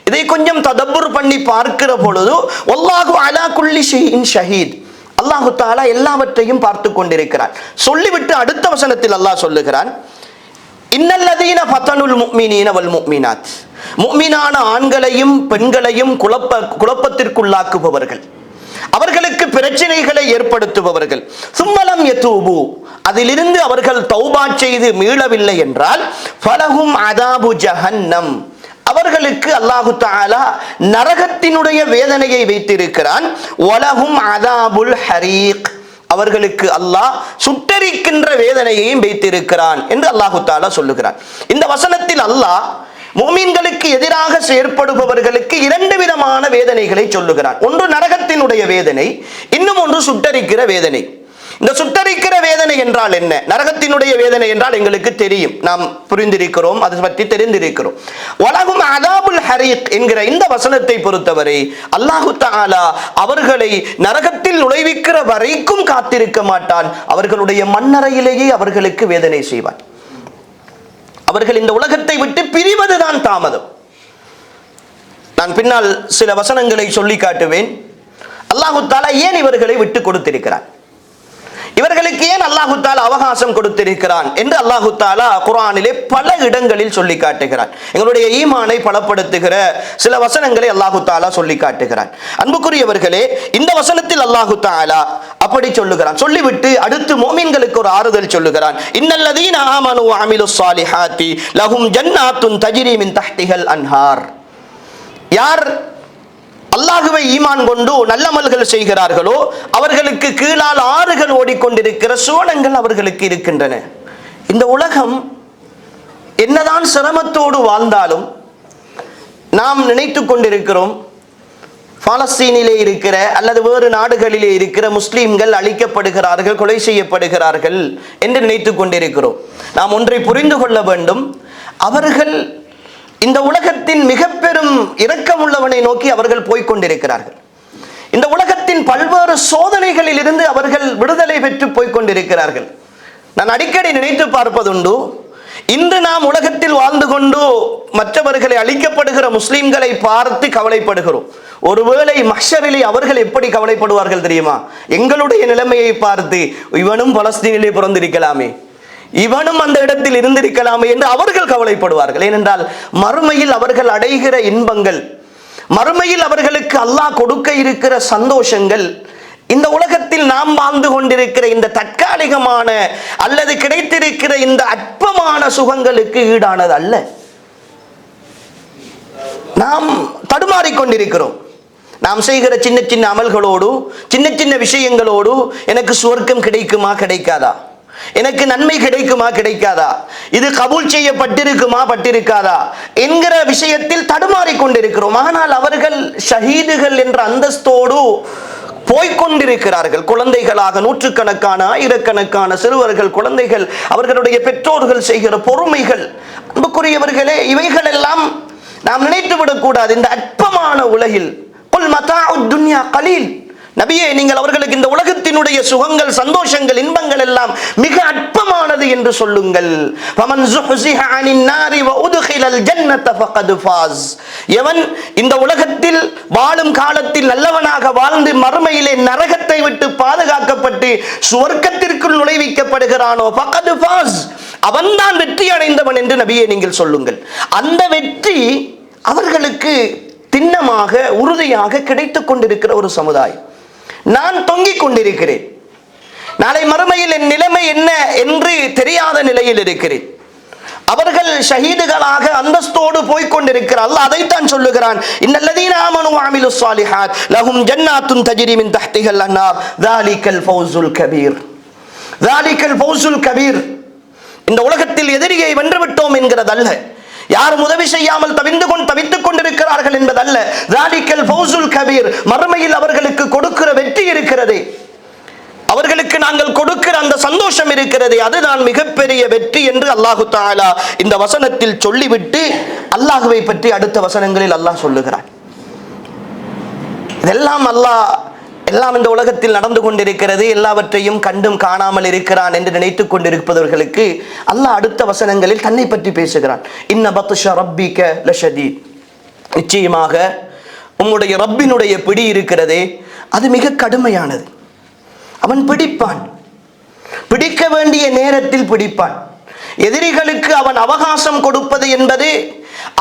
இதை கொஞ்சம் ததப்புர் பண்ணி பார்க்கிற பொழுது, வல்லாஹு அலா குல்லி ஷைஇன் ஷஹீத், அல்லாஹு தஆலா எல்லாவற்றையும் பார்த்து கொண்டிருக்கிறான். சொல்லிவிட்டு அடுத்த வசனத்தில் அல்லாஹ் சொல்லுகிறான், இன்னல்லதீன ஃபதனுல் முஃமினீன வல் முஃமினாத், முஃமினான ஆண்களையும் பெண்களையும் குழப்பத்திற்குள்ளாக்குபவர்கள், அவர்களுக்கு பிரச்சனைகளை ஏற்படுத்துபவர்கள், சும்மலம் யதூபு, அதிலிருந்து அவர்கள் தௌபா செய்து மீளவில்லை என்றால், ஃபலஹும் அதாபு ஜஹன்னம், அவர்களுக்கு அல்லாஹு தஆலா நரகத்தினுடைய வேதனையை வைத்திருக்கிறான். வலஹும் அதாபுல் ஹரீக், அவர்களுக்கு அல்லாஹ் சுட்டெரிக்கின்ற வேதனையையும் வைத்திருக்கிறான் என்று அல்லாஹு தஆலா சொல்லுகிறான். இந்த வசனத்தில் அல்லாஹ் முஃமின்களுக்கு எதிராக செயற்படுபவர்களுக்கு இரண்டு விதமான வேதனைகளை சொல்லுகிறான். ஒன்று நரகத்தினுடைய வேதனை, இன்னும் ஒன்று சுட்டெரிக்கிற வேதனை. இந்த சுட்டரிக்கிற வேதனை என்றால் என்ன, நரகத்தினுடைய வேதனை என்றால் எங்களுக்கு தெரியும், நாம் புரிந்திருக்கிறோம், அது பற்றி தெரிந்திருக்கிறோம். வலகும் அதாபுல் ஹரீக் என்கிற இந்த வசனத்தை பொறுத்தவரை அல்லாஹு தஆலா அவர்களை நரகத்தில் நுழைவிக்கிற வரைக்கும் காத்திருக்க மாட்டான். அவர்களுடைய மண்ணறையிலேயே அவர்களுக்கு வேதனை செய்வான். அவர்கள் இந்த உலகத்தை விட்டு பிரிவதுதான் தாமதம். நான் பின்னால் சில வசனங்களை சொல்லி காட்டுவேன். அல்லாஹு தஆலா ஏன் இவர்களை விட்டு கொடுத்திருக்கிறான், இவர்களுக்கு ஏன் அல்லாஹு தஆலா அவகாசம் கொடுத்திருக்கிறான் என்று அல்லாஹு தஆலா குர்ஆனிலே பல இடங்களில் சொல்லி காட்டுகிறான். எங்களுடைய ஈமானை பலப்படுத்துகிற சில வசனங்களை அல்லாஹு தஆலா சொல்லி காட்டுகிறான். அன்புக்குரியவர்களே, இந்த வசனத்தில் அல்லாஹு தஆலா அப்படி சொல்லுகிறான். சொல்லிவிட்டு அடுத்து முஃமின்களுக்கு ஒரு ஆறுதல் சொல்லுகிறான். இன்னல்லதீன ஆமனு வ அமிலுஸ் ஸாலிஹாத்தி லஹும் ஜன்னாத்துன் தஜ்ரி மின் தஹ்திஹல் அன்ஹார். யார் அல்லாஹுவை ஈமான் கொண்டு நல்லமல்கள் செய்கிறார்களோ அவர்களுக்கு கீழால் ஆறுகள் ஓடிக்கொண்டிருக்கிற சுவனங்கள் அவர்களுக்கு இருக்கின்றன. இந்த உலகம் என்னதான் சிரமத்தோடு வாழ்ந்தாலும் நாம் நினைத்து கொண்டிருக்கிறோம், பாலஸ்தீனிலே இருக்கிற அல்லது வேறு நாடுகளிலே இருக்கிற முஸ்லீம்கள் அழிக்கப்படுகிறார்கள், கொலை செய்யப்படுகிறார்கள் என்று நினைத்து கொண்டிருக்கிறோம். நாம் ஒன்றை புரிந்து கொள்ள வேண்டும், அவர்கள் இந்த உலகத்தின் மிக பெரும் இரக்கமுள்ளவனை நோக்கி அவர்கள் போய்கொண்டிருக்கிறார்கள். இந்த உலகத்தின் பல்வேறு சோதனைகளில் இருந்து அவர்கள் விடுதலை பெற்று போய்கொண்டிருக்கிறார்கள். நான் அடிக்கடி நினைத்து பார்ப்பதுண்டு, இன்று நாம் உலகத்தில் வாழ்ந்து கொண்டு மற்றவர்களை அழிக்கப்படுகிற முஸ்லிம்களை பார்த்து கவலைப்படுகிறோம். ஒருவேளை மஹ்ஷரிலே அவர்கள் எப்படி கவலைப்படுவார்கள் தெரியுமா? எங்களுடைய நிலைமையை பார்த்து, இவனும் பலஸ்தீனிலே பிறந்திருக்கலாமே, இவனும் அந்த இடத்தில் இருந்திருக்கலாமே என்று அவர்கள் கவலைப்படுவார்கள். ஏனென்றால் மறுமையில் அவர்கள் அடைகிற இன்பங்கள், மறுமையில் அவர்களுக்கு அல்லாஹ் கொடுக்க இருக்கிற சந்தோஷங்கள் இந்த உலகத்தில் நாம் வாழ்ந்து கொண்டிருக்கிற இந்த தற்காலிகமான அல்லது கிடைத்திருக்கிற இந்த அற்பமான சுகங்களுக்கு ஈடானது அல்ல. நாம் தடுமாறிக்கொண்டிருக்கிறோம். நாம் செய்கிற சின்ன சின்ன அமல்களோடு, சின்ன சின்ன விஷயங்களோடு எனக்கு சுவர்க்கம் கிடைக்குமா கிடைக்காதா, எனக்கு நன்மை கிடைக்குமா கிடைக்காதா, இது கபூல் செய்யப்பட்டிருக்குமா பட்டிருக்காதா என்கிற விஷயத்தில் தடுமாறிக் கொண்டிருக்கிறோம். ஆனால் அவர்கள் ஷஹீதுகள் என்ற அந்தஸ்தோடு போய்கொண்டிருக்கிறார்கள். குழந்தைகளாக நூற்றுக்கணக்கான ஆயிரக்கணக்கான சிறுவர்கள், குழந்தைகள், அவர்களுடைய பெற்றோர்கள் செய்கிற பொறுமைகள், அன்புக்குரியவர்களே, இவைகள் எல்லாம் நாம் நினைத்து விடக்கூடாது. இந்த அற்பமான உலகில் குல் மதாஉத் துன்யா கலீல், நபியே நீங்கள் அவர்களுக்கு இந்த உலகத்தினுடைய சுகங்கள், சந்தோஷங்கள், இன்பங்கள் எல்லாம் மிக அற்பமானது என்று சொல்லுங்கள். ஃபமன் ஸுஹ்ஸிஹ அனின் நாரி வ உத்கிலல் ஜன்னத ஃபகத் ஃபாஸ். எவன் இந்த உலகத்தில் வாழும் காலத்தில் நல்லவனாக வாழ்ந்து மறுமையிலே நரகத்தை விட்டு பாதுகாக்கப்பட்டு சுவர்க்கத்திற்குள் நுழைவிக்கப்படுகிறானோ ஃபகத் ஃபாஸ், அவன்தான் வெற்றி அடைந்தவன் என்று நபியே நீங்கள் சொல்லுங்கள். அந்த வெற்றி அவர்களுக்கு திண்ணமாக உறுதியாக கிடைத்துக் கொண்டிருக்கிற ஒரு சமுதாயம். நான் தொங்கிக் கொண்டிருக்கிறேன். நாளை மறுமையில் என் நிலைமை என்ன என்று தெரியாத நிலையில் இருக்கிறேன். அவர்கள் ஷஹீதுகளாக அந்தஸ்தோடு போய்கொண்டிருக்கிறார். அல்லாஹ் அதைத்தான் சொல்லுகிறான். இன்னல்லதீன ஆமனு வ அமிலுஸ் ஸாலிஹாத் லஹும் ஜன்னாத்துன் தஜ்ரி மின் தஹ்திஹல் அன்ஹார் ذلிகல் ஃபௌஸுல் கபீர். ذلிகல் ஃபௌஸுல் கபீர். இந்த உலகத்தில் எதிரியை வென்று விட்டோம் என்கிறதல்ல, யாரும் உதவி செய்யாமல் தவித்துக் கொண்டிருக்கிறார்கள் என்பதல்ல. ذلிகல் ஃபௌஸுல் கபீர். மறுமையில் அவர்களுக்கு கொடுக்கிற வெற்றி இருக்கிறது, அவர்களுக்கு நாங்கள் கொடுக்கிற அந்த சந்தோஷம் இருக்கிறது, அதுதான் மிகப்பெரிய வெற்றி என்று அல்லாஹு தஆலா இந்த வசனத்தில் சொல்லிவிட்டு அல்லாஹ்வை பற்றி அடுத்த வசனங்களில் அல்லாஹ் சொல்லுகிறான். இதெல்லாம் அல்லாஹ் எல்லாம் இந்த உலகத்தில் நடந்து கொண்டிருக்கிறது, எல்லாவற்றையும் கண்டும் காணாமல் இருக்கிறான் என்று நினைத்துக் கொண்டிருப்பவர்களுக்கு அல்லாஹ் அடுத்த வசனங்களில் தன்னை பற்றி பேசுகிறான். இன்ன பத்ஷ ரப்பிக லஷதீத். நிச்சயமாக உம்முடைய ரப்பினுடைய பிடி இருக்கிறதே அது மிக கடுமையானது. அவன் பிடிப்பான், பிடிக்க வேண்டிய நேரத்தில் பிடிப்பான். எதிரிகளுக்கு அவன் அவகாசம் கொடுப்பது என்பது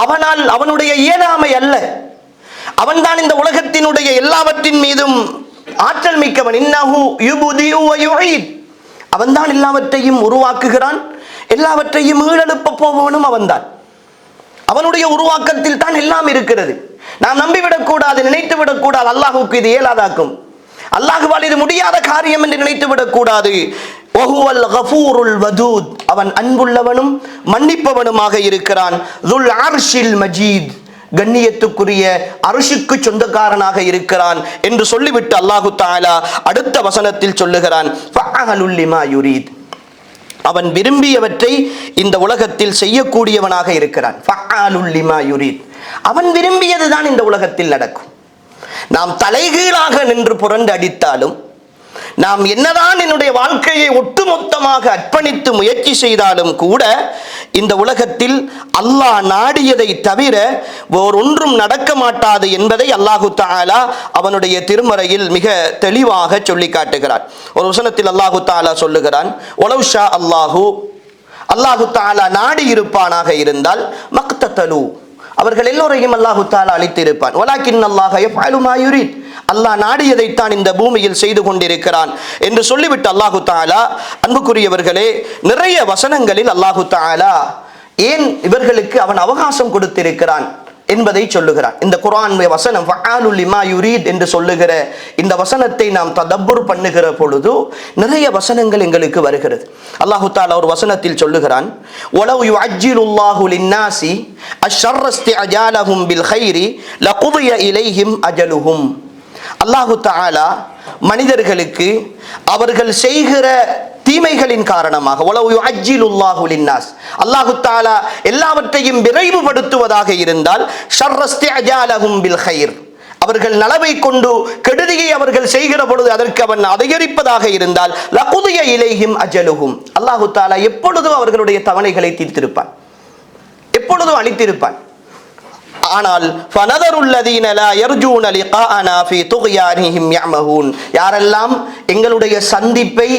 அவனால் அவனுடைய இயலாமை அல்ல. அவன்தான் இந்த உலகத்தினுடைய எல்லாவற்றின் மீதும் ஆற்றல் மிக்கவன். இன்னஹு யுப்திஉ வ யுஈத். அவன்தான் எல்லாவற்றையும் உருவாக்குகிறான், எல்லாவற்றையும் மீளெழுப்ப போபவனும் அவன்தான். அவனுடைய உருவாக்கத்தில் தான் எல்லாம் இருக்கிறது. நாம் நம்பிவிடக் கூடாது, நினைத்து விடக்கூடாது அல்லாஹுக்கு இது இயலாதாக்கும், அல்லாஹுவால் இது முடியாத காரியம் என்று நினைத்து விடக்கூடாது. வஹுவல் கஃபூருல் வதூத். அவன் அன்புள்ளவனும் மன்னிப்பவனுமாக இருக்கிறான். ذுல் அர்ஷில் மஜீத். கண்ணியத்துக்குரிய அர்ஷுக்கு சொந்தக்காரனாக இருக்கிறான் என்று சொல்லிவிட்டு அல்லாஹு தஆலா அடுத்த வசனத்தில் சொல்லுகிறான், ஃபஅலுல் லிமா யுரீத், அவன் விரும்பியவற்றை இந்த உலகத்தில் செய்யக்கூடியவனாக இருக்கிறான். ஃபஅலுல் லிமா யுரீத், அவன் விரும்பியதுதான் இந்த உலகத்தில் நடக்கும். நாம் தலைகீழாக நின்று புரண்டு அடித்தாலும், நாம் என்னதான் என்னுடைய வாழ்க்கையை ஒட்டுமொத்தமாக அர்ப்பணித்து முயற்சி செய்தாலும் கூட இந்த உலகத்தில் அல்லாஹ் நாடியதை தவிர வேறொன்றும் நடக்க மாட்டாது என்பதை அல்லாஹு தஆலா அவனுடைய திருமறையில் மிக தெளிவாக சொல்லி காட்டுகிறான். ஒரு வசனத்தில் அல்லாஹு தஆலா சொல்லுகிறான், வலவ் ஷா அல்லாஹு தஆலா நாடி இருப்பானாக இருந்தால் மக்ததலு, அவர்கள் எல்லோரையும் அல்லாஹு தஆலா அழித்திருப்பான். வலாக்கின் அல்லாஹ் யஃஅலு மா யுரீத், அல்லாஹ் நாடியதைத்தான் இந்த பூமியில் செய்து கொண்டிருக்கிறான் என்று சொல்லிவிட்டு அல்லாஹு தஆலா, அன்புக்குரியவர்களே, நிறைய வசனங்களில் அல்லாஹு தஆலா ஏன் இவர்களுக்கு அவன் அவகாசம் கொடுத்திருக்கிறான் என்பதை சொல்லுகிறான். இந்த குர்ஆன் வசனம் ஃபஅலுல் லிமா யுரீத் என்று சொல்லுகிற இந்த வசனத்தை நாம் ததப்புர் பண்ணுகிற பொழுது நிறைய வசனங்கள் எங்களுக்கு வருகிறது. அல்லாஹு தஆலா ஒரு வசனத்தில் சொல்லுகிறான், வலவ் யுஅஜ்ஜிலுல்லாஹு லின்னாஸி அஷ்ஷர்ர இஸ்திஅஜாலஹும் பில் கைரி லகுதிய இலைஹிம் அஜலுஹும். அல்லாஹு தஆலா மனிதர்களுக்கு அவர்கள் செய்கிற தீமைகளின் காரணமாக, வலவ் யுஅஜ்ஜிலுல்லாஹு லின்னாஸ், அல்லாஹு தஆலா எல்லாவற்றையும் விரைவுபடுத்துவதாக இருந்தால், ஷர்ர இஸ்திஅஜாலஹும் பில் கைர், அவர்கள் நலவை கொண்டு கெடுதியை அவர்கள் செய்கிற பொழுது அதற்கு அவன் அதிகரிப்பதாக இருந்தால், லகுதிய இலைஹிம் அஜலுஹும், அல்லாஹு தஆலா எப்பொழுதும் அவர்களுடைய தவணைகளை தீர்த்திருப்பான், எப்பொழுதும் அளித்திருப்பான். ஆனால் ஃபனதருல்லதீன லா யர்ஜூன லிகாஅனா ஃபீ துக்யானிஹிம் யஅமஹூன், யாரெல்லாம் எங்களுடைய சந்திப்பை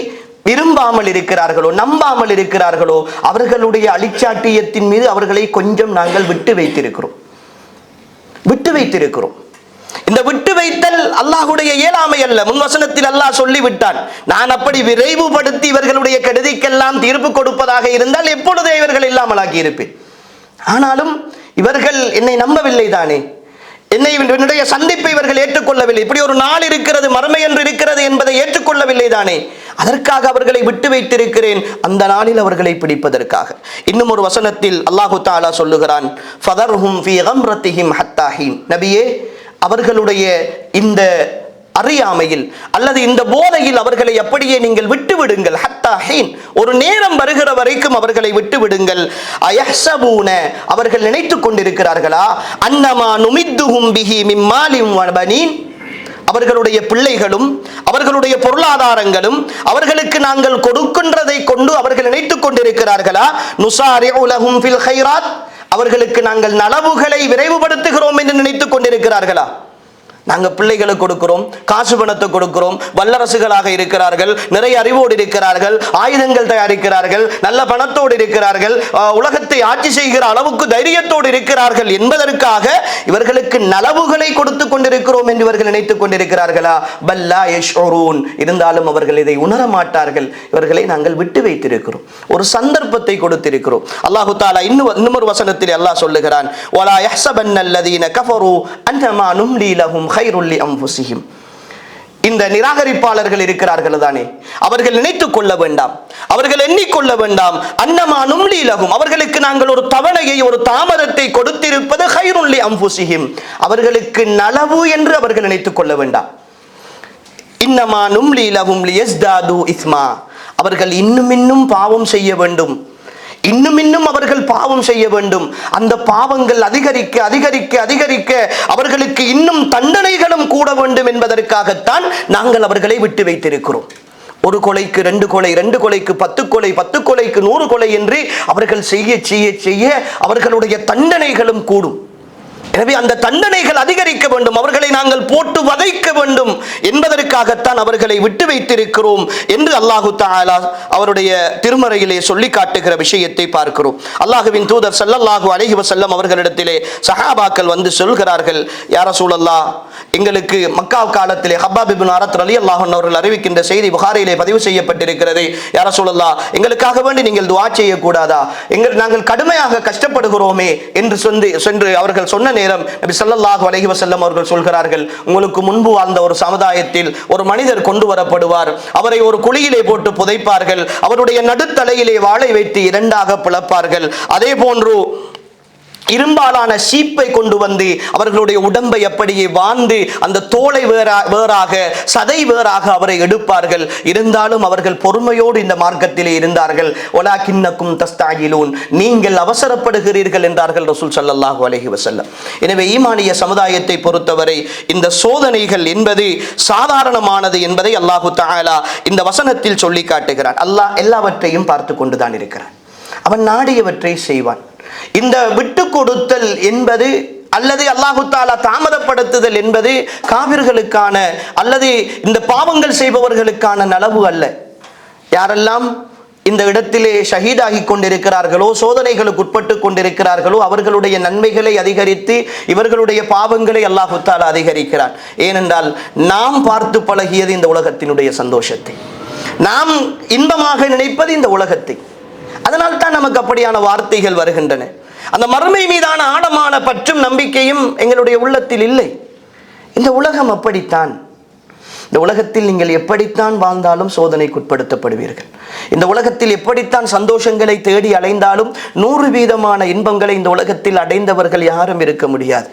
விரும்பாமல் இருக்கிறார்களோ, நம்பாமல் இருக்கிறார்களோ, அவர்களுடைய அழிச்சாட்டியத்தின் மீது அவர்களை கொஞ்சம் நாங்கள் விட்டு வைத்திருக்கிறோம். இந்த விட்டு வைத்தல் அல்லாஹ்வுடைய இயலாமை அல்ல. முன்வசனத்தில் அல்லாஹ் சொல்லிவிட்டான், நான் அப்படி விரைவுபடுத்தி இவர்களுடைய கெடுதிக்கெல்லாம் தீர்ப்பு கொடுப்பதாக இருந்தால் எப்பொழுதே இவர்கள் இல்லாமலாக்கி இருப்பேன். ஆனாலும் இவர்கள் என்னை நம்பவில்லை தானே, என்னுடைய சந்திப்பை இவர்கள் ஏற்றுக்கொள்ளவில்லை, இப்படி ஒரு நாள் இருக்கிறது, மறுமை என்று இருக்கிறது என்பதை ஏற்றுக்கொள்ளவில்லை தானே, அதற்காக அவர்களை விட்டு வைத்திருக்கிறேன், அந்த நாளில் அவர்களை பிடிப்பதற்காக. இன்னும் ஒரு வசனத்தில் அல்லாஹு தஆலா சொல்லுகிறான், ஃபதர்ஹும் ஃபீ கம்ரத்திஹிம் ஹத்தா ஹீன், நபியே அவர்களுடைய இந்த அறியாமையில் அல்லது இந்த போதையில் அவர்களை அப்படியே நீங்கள் விட்டு விடுங்கள். ஹத்தா ஹீன், ஒரு நேரம் வருகிற வரைக்கும் அவர்களை விட்டு விடுங்கள். அயஹ்சபூன, அவர்கள் நினைத்துக் கொண்டிருக்கிறார்களா, அன்னமா நுமித்துஹும் பிஹி மின் மாலின் வ பனீன், அவர்களுடைய பிள்ளைகளும் அவர்களுடைய பொருளாதாரங்களும் அவர்களுக்கு நாங்கள் கொடுக்கின்றதை கொண்டு அவர்கள் நினைத்துக் கொண்டிருக்கிறார்களா, நுசாரிஉ லஹும் ஃபில் கைராத், அவர்களுக்கு நாங்கள் நலவுகளை விரைவுபடுத்துகிறோம் என்று நினைத்துக் கொண்டிருக்கிறார்களா? நாங்கள் பிள்ளைகளுக்கு கொடுக்கிறோம், காசு பணத்தை கொடுக்கிறோம், வல்லரசுகளாக இருக்கிறார்கள், நிறைய அறிவோடு இருக்கிறார்கள், ஆயுதங்கள் தயாரிக்கிறார்கள், நல்ல பணத்தோடு இருக்கிறார்கள், உலகத்தை ஆட்சி செய்கிற அளவுக்கு தைரியத்தோடு இருக்கிறார்கள் என்பதற்காக இவர்களுக்கு நலவுகளை கொடுத்து கொண்டிருக்கிறோம் என்று இவர்கள் நினைத்துக் கொண்டிருக்கிறார்களா? பல்லா யஷ்உரூன், இருந்தாலும் அவர்கள் இதை உணர மாட்டார்கள். இவர்களை நாங்கள் விட்டு வைத்திருக்கிறோம், ஒரு சந்தர்ப்பத்தை கொடுத்திருக்கிறோம். அல்லாஹு தஆலா இன்னொரு வசனத்தில் அல்லாஹ் சொல்லுகிறான், வலா யஹ்ஸபன்னல்லதீன கஃபரு அன்னமா நும்லி லஹும் கைருல் லிஅன்ஃபுஸிஹிம். இந்த நிராகரிப்பாளர்கள் இருக்கிறார்கள் தானே, அவர்கள் நினைத்துக் கொள்ள வேண்டாம், அவர்கள் எண்ணிக்கொள்ள வேண்டாம், அன்னமா நும்லி லஹும், அவர்களுக்கு நாங்கள் ஒரு தவணையை, ஒரு தாமதத்தை கொடுத்திருப்பது கைருல் லிஅன்ஃபுஸிஹிம், அவர்களுக்கு நலவு என்று அவர்கள் நினைத்துக் கொள்ள வேண்டாம். இன்னமா நும்லி லஹும் லியஸ்தாது இஸ்மா, அவர்கள் இன்னும் பாவம் செய்ய வேண்டும், இன்னும் அவர்கள் பாவம் செய்ய வேண்டும். அந்த பாவங்கள் அதிகரிக்க அதிகரிக்க அதிகரிக்க அவர்களுக்கு இன்னும் தண்டனைகளும் கூட வேண்டும் என்பதற்காகத்தான் நாங்கள் அவர்களை விட்டு வைத்திருக்கிறோம். ஒரு கொலைக்கு 2 கொலை, 2 கொலைக்கு 10 கொலை, 10 கொலைக்கு 100 கொலை என்று அவர்கள் செய்ய செய்ய செய்ய அவர்களுடைய தண்டனைகளும் கூடும். எனவே அந்த தண்டனைகள் அதிகரிக்க வேண்டும், அவர்களை நாங்கள் போட்டு வதைக்க வேண்டும் என்பதற்காகத்தான் அவர்களை விட்டு வைத்திருக்கிறோம் என்று அல்லாஹு தஆலா அவருடைய திருமறையிலே சொல்லி காட்டுகிற விஷயத்தை பார்க்கிறோம். அல்லாஹ்வின் தூதர் ஸல்லல்லாஹு அலைஹி வஸல்லம் அவர்களிடத்திலே சஹாபாக்கள் வந்து சொல்கிறார்கள், யா ரசூலல்லாஹ், எங்களுக்கு மக்கா காலத்திலே ஹப்பாப் இப்னு அரத் ரலியல்லாஹு அன்ஹு அவர்கள் அறிவிக்கின்ற செய்தி புகாரியிலே பதிவு செய்யப்பட்டிருக்கிறது. யா ரசூலல்லாஹ், எங்களுக்காக வேண்டி நீங்கள் துஆ செய்யக்கூடாதா, நாங்கள் கடுமையாக கஷ்டப்படுகிறோமே என்று சென்று அவர்கள் சொன்ன நேரம் நபி ஸல்லல்லாஹு அலைஹி வஸல்லம் அவர்கள் சொல்கிறார்கள், உங்களுக்கு முன்பு வாழ்ந்த ஒரு சமுதாயத்தில் ஒரு மனிதர் கொண்டு வரப்படுவார், அவரை ஒரு குழியிலே போட்டு புதைப்பார்கள், அவருடைய நடுத்தலையிலே வாளை வைத்து 2ஆக பிளப்பார்கள், அதே போன்று இரும்பாலான சீப்பை கொண்டு வந்து அவர்களுடைய உடம்பை அப்படியே வாந்து அந்த தோலை வேறாக சதை வேறாக அவரை எடுப்பார்கள். இருந்தாலும் அவர்கள் பொறுமையோடு இந்த மார்க்கத்திலே இருந்தார்கள். வலாகின்னக்கும் தஸ்தாயிலூன், நீங்கள் அவசரப்படுகிறீர்கள் என்றார்கள் ரசூல் ஸல்லல்லாஹு அலைஹி வஸல்லம். எனவே ஈமானிய சமுதாயத்தை பொறுத்தவரை இந்த சோதனைகள் என்பது சாதாரணமானது என்பதை அல்லாஹு தஆலா இந்த வசனத்தில் சொல்லி காட்டுகிறான். அல்லாஹ் எல்லாவற்றையும் பார்த்து கொண்டுதான் இருக்கிறான். அவன் நாடியவற்றை செய்வான். இந்த விட்டு கொடுத்தல் என்பது அல்லது அல்லாஹு தஆலா தாமதப்படுத்துதல் என்பது காபிர்களுக்கான அல்லது இந்த பாவங்கள் செய்பவர்களுக்கான நலவு அல்ல. யாரெல்லாம் இந்த இடத்திலே ஷஹீதாகி கொண்டிருக்கிறார்களோ, சோதனைகளுக்கு உட்பட்டு கொண்டிருக்கிறார்களோ, அவர்களுடைய நன்மைகளை அதிகரித்து இவர்களுடைய பாவங்களை அல்லாஹு தஆலா அதிகரிக்கிறான். ஏனென்றால் நாம் பார்த்து பழகியது இந்த உலகத்தினுடைய சந்தோஷத்தை, நாம் இன்பமாக நினைப்பது இந்த உலகத்தை. அதனால் தான் நமக்கு அப்படியான வார்த்தைகள் வருகின்றன. அந்த மறுமை மீதான ஆழமான பற்றும் நம்பிக்கையும் எங்களுடைய உள்ளத்தில் இல்லை. இந்த உலகம் அப்படித்தான். இந்த உலகத்தில் நீங்கள் எப்படித்தான் வாழ்ந்தாலும் சோதனைக்குட்படுத்தப்படுவீர்கள். இந்த உலகத்தில் எப்படித்தான் சந்தோஷங்களை தேடி அலைந்தாலும் 100% இன்பங்களை இந்த உலகத்தில் அடைந்தவர்கள் யாரும் இருக்க முடியாது.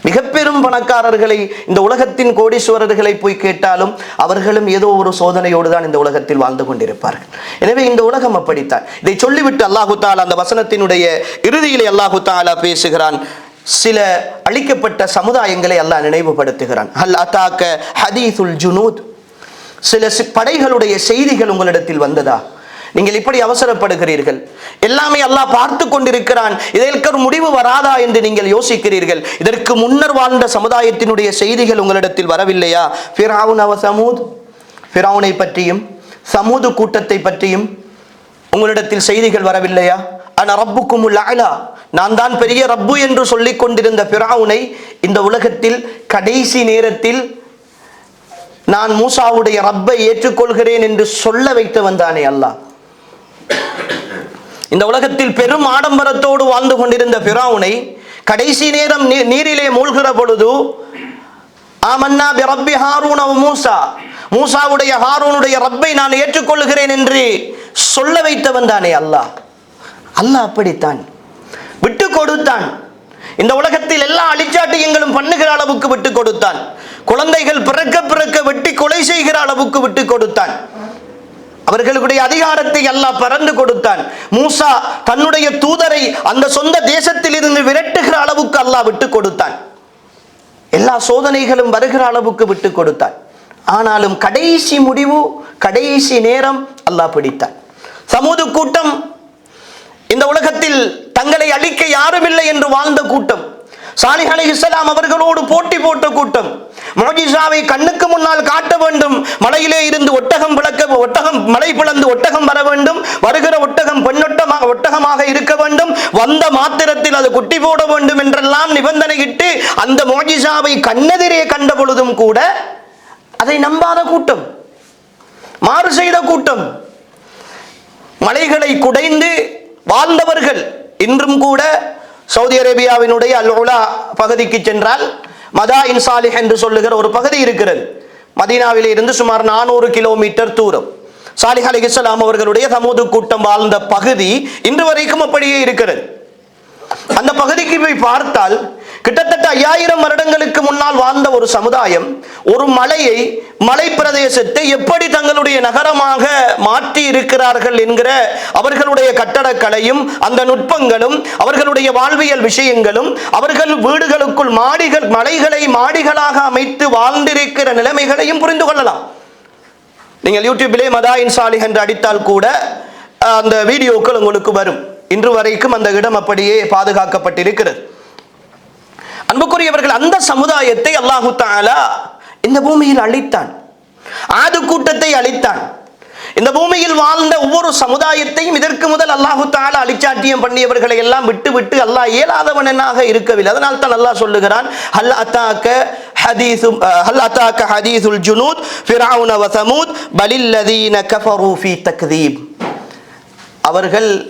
மிக பெரும் பணக்காரர்களை, இந்த உலகத்தின் கோடீஸ்வரர்களை போய் கேட்டாலும் அவர்களும் ஏதோ ஒரு சோதனையோடு தான் இந்த உலகத்தில் வாழ்ந்து கொண்டிருப்பார்கள். எனவே இந்த உலகம் அப்படித்தான். இதை சொல்லிவிட்டு அல்லாஹு தஆலா அந்த வசனத்தினுடைய இறுதியிலே அல்லாஹு தஆலா பேசுகிறான். சில அழிக்கப்பட்ட சமுதாயங்களை அல்லாஹ் நினைவுபடுத்துகிறான். ஹல் அதாக ஹதீசுல் ஜுனூத், சில படைகளுடைய செய்திகள் உங்களிடத்தில் வந்ததா? நீங்கள் இப்படி அவசரப்படுகிறீர்கள், எல்லாமே அல்லாஹ் பார்த்து கொண்டிருக்கிறான், இதற்கு ஒரு முடிவு வராதா என்று நீங்கள் யோசிக்கிறீர்கள். இதற்கு முன்னர் வாழ்ந்த சமுதாயத்தினுடைய செய்திகள் உங்களிடத்தில் வரவில்லையா? ஃபிரௌன் வ சமூத், ஃபிரௌனை பற்றியும் சமூது கூட்டத்தை பற்றியும் உங்களிடத்தில் செய்திகள் வரவில்லையா? அன ரப்புக்குமுல் அலா, நான் தான் பெரிய ரப்பு என்று சொல்லிக் கொண்டிருந்த ஃபிரௌனை இந்த உலகத்தில் கடைசி நேரத்தில் நான் மூசாவுடைய ரப்பை ஏற்றுக்கொள்கிறேன் என்று சொல்ல வைத்து வந்தானே அல்லாஹ். இந்த உலகத்தில் பெரும் ஆடம்பரத்தோடு வாழ்ந்து கொண்டிருந்த ஃபிரௌனை கடைசி நேரம் நீரிலே மூழ்கிற பொழுது ஆமன்னா பி ரப்பி ஹாரூன வ மூசா, மூசாவுடைய ஹாரூனுடைய ரப்பை நான் ஏற்றுக்கொள்கிறேன் என்று சொல்ல வைத்தவன் தானே அல்லாஹ். அல்லாஹ் அப்படித்தான் விட்டு கொடுத்தான். இந்த உலகத்தில் எல்லா அழிச்சாட்டியங்களும் பண்ணுகிற அளவுக்கு விட்டு கொடுத்தான். குழந்தைகள் பிறக்க பிறக்க வெட்டி கொலை செய்கிற அளவுக்கு விட்டு கொடுத்தான். அவர்களுடைய அதிகாரத்தை அல்லாஹ் பறந்து கொடுத்தான். மூசா தன்னுடைய தூதரை அந்த சொந்த தேசத்தில் இருந்து விரட்டுகிற அளவுக்கு அல்லாஹ் விட்டு கொடுத்தான். எல்லா சோதனைகளும் வருகிற அளவுக்கு விட்டு கொடுத்தான். ஆனாலும் கடைசி முடிவு, கடைசி நேரம் அல்லாஹ் பிடித்தான். சமூது கூட்டம் இந்த உலகத்தில் தங்களை அழிக்க யாருமில்லை என்று வாழ்ந்த கூட்டம். சாலிஹ் அலைஹிஸ்ஸலாம் அவர்களோடு போட்டி போட்ட கூட்டம். முஅஜிஸாவை கண்ணுக்கு முன்னால் காட்ட வேண்டும், மலையிலே இருந்து ஒட்டகம் மலை பிளந்து ஒட்டகம் வர வேண்டும், வருகிற ஒட்டகம் ஒட்டகமாக இருக்க வேண்டும், வந்த மாத்திரத்தில் அது குட்டி போட வேண்டும் என்றெல்லாம் நிபந்தனையிட்டு அந்த முஅஜிஸாவை கண்ணெதிரே கண்ட பொழுதும் கூட அதை நம்பாத கூட்டம், மாறு செய்த கூட்டம். மலைகளை குடைந்து வாழ்ந்தவர்கள். இன்றும் கூட சவுதி அரேபியாவினுடைய அல் உலா பகுதிக்கு சென்றால் மதாயின் சாலிஹ் என்று சொல்லுகிற ஒரு பகுதி இருக்கிறது. மதீனாவிலே இருந்து சுமார் 400 கிலோமீட்டர் தூரம். சாலிஹ் அலைஹிஸ்ஸலாம் அவர்களுடைய சமூது கூட்டம் வாழ்ந்த பகுதி இன்று வரைக்கும் அப்படியே இருக்கிறது. அந்த பகுதிக்கு போய் பார்த்தால் கிட்டத்தட்ட 5000 வருடங்களுக்கு முன்னால் வாழ்ந்த ஒரு சமுதாயம் ஒரு மலை பிரதேசத்தை எப்படி தங்களுடைய நகரமாக மாற்றி இருக்கிறார்கள் என்கிற அவர்களுடைய கட்டடக்கலையும் அந்த நுட்பங்களும் அவர்களுடைய வாழ்வியல் விஷயங்களும் அவர்கள் வீடுகளுக்குள் மலைகளை மாடிகளாக அமைத்து வாழ்ந்திருக்கிற நிலைமைகளையும் புரிந்து கொள்ளலாம். நீங்கள் யூடியூபிலே மதாயின் சாலிஹ் என்று அடித்தால் கூட அந்த வீடியோக்கள் உங்களுக்கு வரும். இன்று வரைக்கும் அந்த இடம் அப்படியே பாதுகாக்கப்பட்டிருக்கிறது. அன்புக்குரியவர்கள், அந்த சமுதாயத்தை அல்லாஹு தஆலா இந்த பூமியில் அழித்தான். ஆது கூட்டத்தை அழித்தான். இந்த பூமியில் வாழ்ந்த ஒவ்வொரு சமுதாயத்தையும் இதற்கு முதல் அல்லாஹு தஆலா அழிச்சாட்டியம் பண்ணியவர்களை எல்லாம் விட்டு அல்லாஹ் இயலாதவனாக இருக்கவில்லை. அதனால் தான் அல்லாஹ் சொல்லுகிறான், ஹல் அதாக ஹதீசுல் ஜுனூத் ஃபிரௌன வ சமூத் பலில்லதீன கஃபரு ஃபீ தக்தீப்.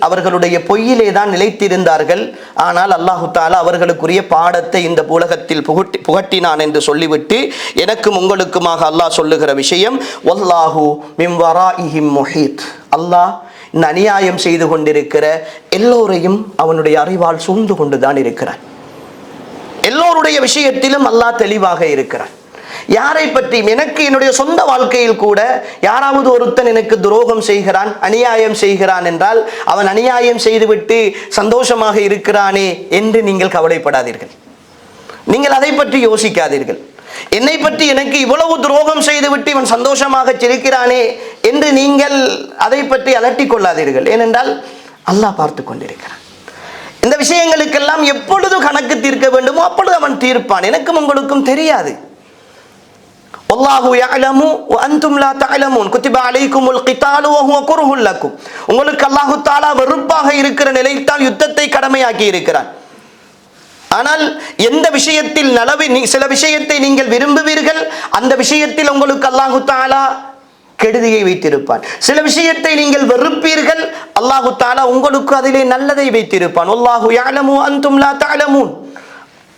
அவர்களுடைய பொய்யிலே தான் நிலைத்திருந்தார்கள். ஆனால் அல்லாஹு தஆலா அவர்களுக்குரிய பாடத்தை இந்த உலகத்தில் புகட்டினான் என்று சொல்லிவிட்டு எனக்கும் உங்களுக்குமாக அல்லாஹ் சொல்லுகிற விஷயம், வல்லாஹு மின் வராஇஹிம் முஹீத், அல்லாஹ் இந்த அநியாயம் செய்து கொண்டிருக்கிற எல்லோரையும் அவனுடைய அறிவால் சூழ்ந்து கொண்டுதான் இருக்கிறான். எல்லோருடைய விஷயத்திலும் அல்லாஹ் தெளிவாக இருக்கிறான். யாரை பற்றி எனக்கு என்னுடைய சொந்த வாழ்க்கையில் கூட யாராவது ஒருத்தன் எனக்கு துரோகம் செய்கிறான், அநியாயம் செய்கிறான் என்றால் அவன் அநியாயம் செய்துவிட்டு சந்தோஷமாக இருக்கிறானே என்று நீங்கள் கவலைப்படாதீர்கள். நீங்கள் அதை பற்றி யோசிக்காதீர்கள். என்னை பற்றி எனக்கு இவ்வளவு துரோகம் செய்துவிட்டு இவன் சந்தோஷமாக இருக்கிறானே என்று நீங்கள் அதை பற்றி அலட்டிக் கொள்ளாதீர்கள். ஏனென்றால் அல்லாஹ் பார்த்து கொண்டிருக்கிறான். இந்த விஷயங்களுக்கெல்லாம் எப்பொழுது கணக்கு தீர்க்க வேண்டுமோ அப்பொழுது அவன் தீர்ப்பான். எனக்கும் உங்களுக்கும் தெரியாது. வல்லாஹு யஅலமு வ அன்தும் லா தஅலமூன் குத்திப அலைக்குமுல் கிதாலு வ ஹுவ குர்ஹுல் லக்கும். உங்களுக்கு அல்லாஹ் தஆலா வெறுப்பாக இருக்கிற நிலையில் தான் யுத்தத்தை கடமையாக்கி இருக்கிறான். ஆனால் எந்த விஷயத்தில் சில விஷயத்தை நீங்கள் விரும்புவீர்கள், அந்த விஷயத்தில் உங்களுக்கு அல்லாஹ் தஆலா கெடுதியை வைத்திருப்பான். சில விஷயத்தை நீங்கள் வெறுப்பீர்கள், அல்லாஹ் தஆலா உங்களுக்கு அதிலே நல்லதை வைத்திருப்பான். வல்லாஹு யஅலமு வ அன்தும் லா தஅலமூன்.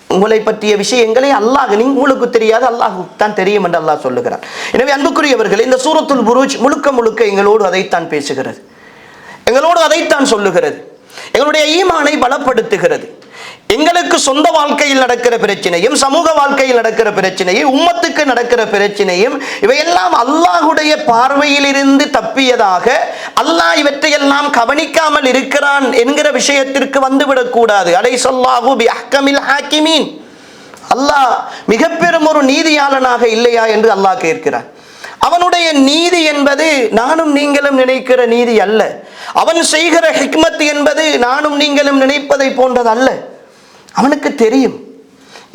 உங்களை பற்றிய விஷயங்களை உங்களுக்கு தெரியாது, அல்லாஹ்வுக்கு தான் தெரியும் என்று அல்லாஹ் சொல்லுகிறார். எனவே அன்புக்குரியவர்களே, இந்த சூரத்துல் புரூஜ் முழுக்க முழுக்க எங்களோடு அதைத்தான் பேசுகிறது, எங்களோடு அதைத்தான் சொல்லுகிறது. எங்களுடைய ஈமானை பலப்படுத்துகிறது. எங்களுக்கு சொந்த வாழ்க்கையில் நடக்கிற பிரச்சனையும், சமூக வாழ்க்கையில் நடக்கிற பிரச்சனையும், உம்மத்துக்கு நடக்கிற பிரச்சனையும் இவையெல்லாம் அல்லாஹுடைய பார்வையில் இருந்து தப்பியதாக, அல்லாஹ் இவற்றையெல்லாம் கவனிக்காமல் இருக்கிறான் என்கிற விஷயத்திற்கு வந்துவிடக் கூடாது. அலைஸல்லாஹு பிஅஹ்கமில் ஹாக்கிமீன். அல்லாஹ் மிக பெரும் ஒரு நீதியாளனாக இல்லையா என்று அல்லாஹ் கேட்கிறான். அவனுடைய நீதி என்பது நானும் நீங்களும் நினைக்கிற நீதி அல்ல. அவன் செய்கிற ஹிக்மத் என்பது நானும் நீங்களும் நினைப்பதை போன்றது அல்ல. அவனுக்கு தெரியும்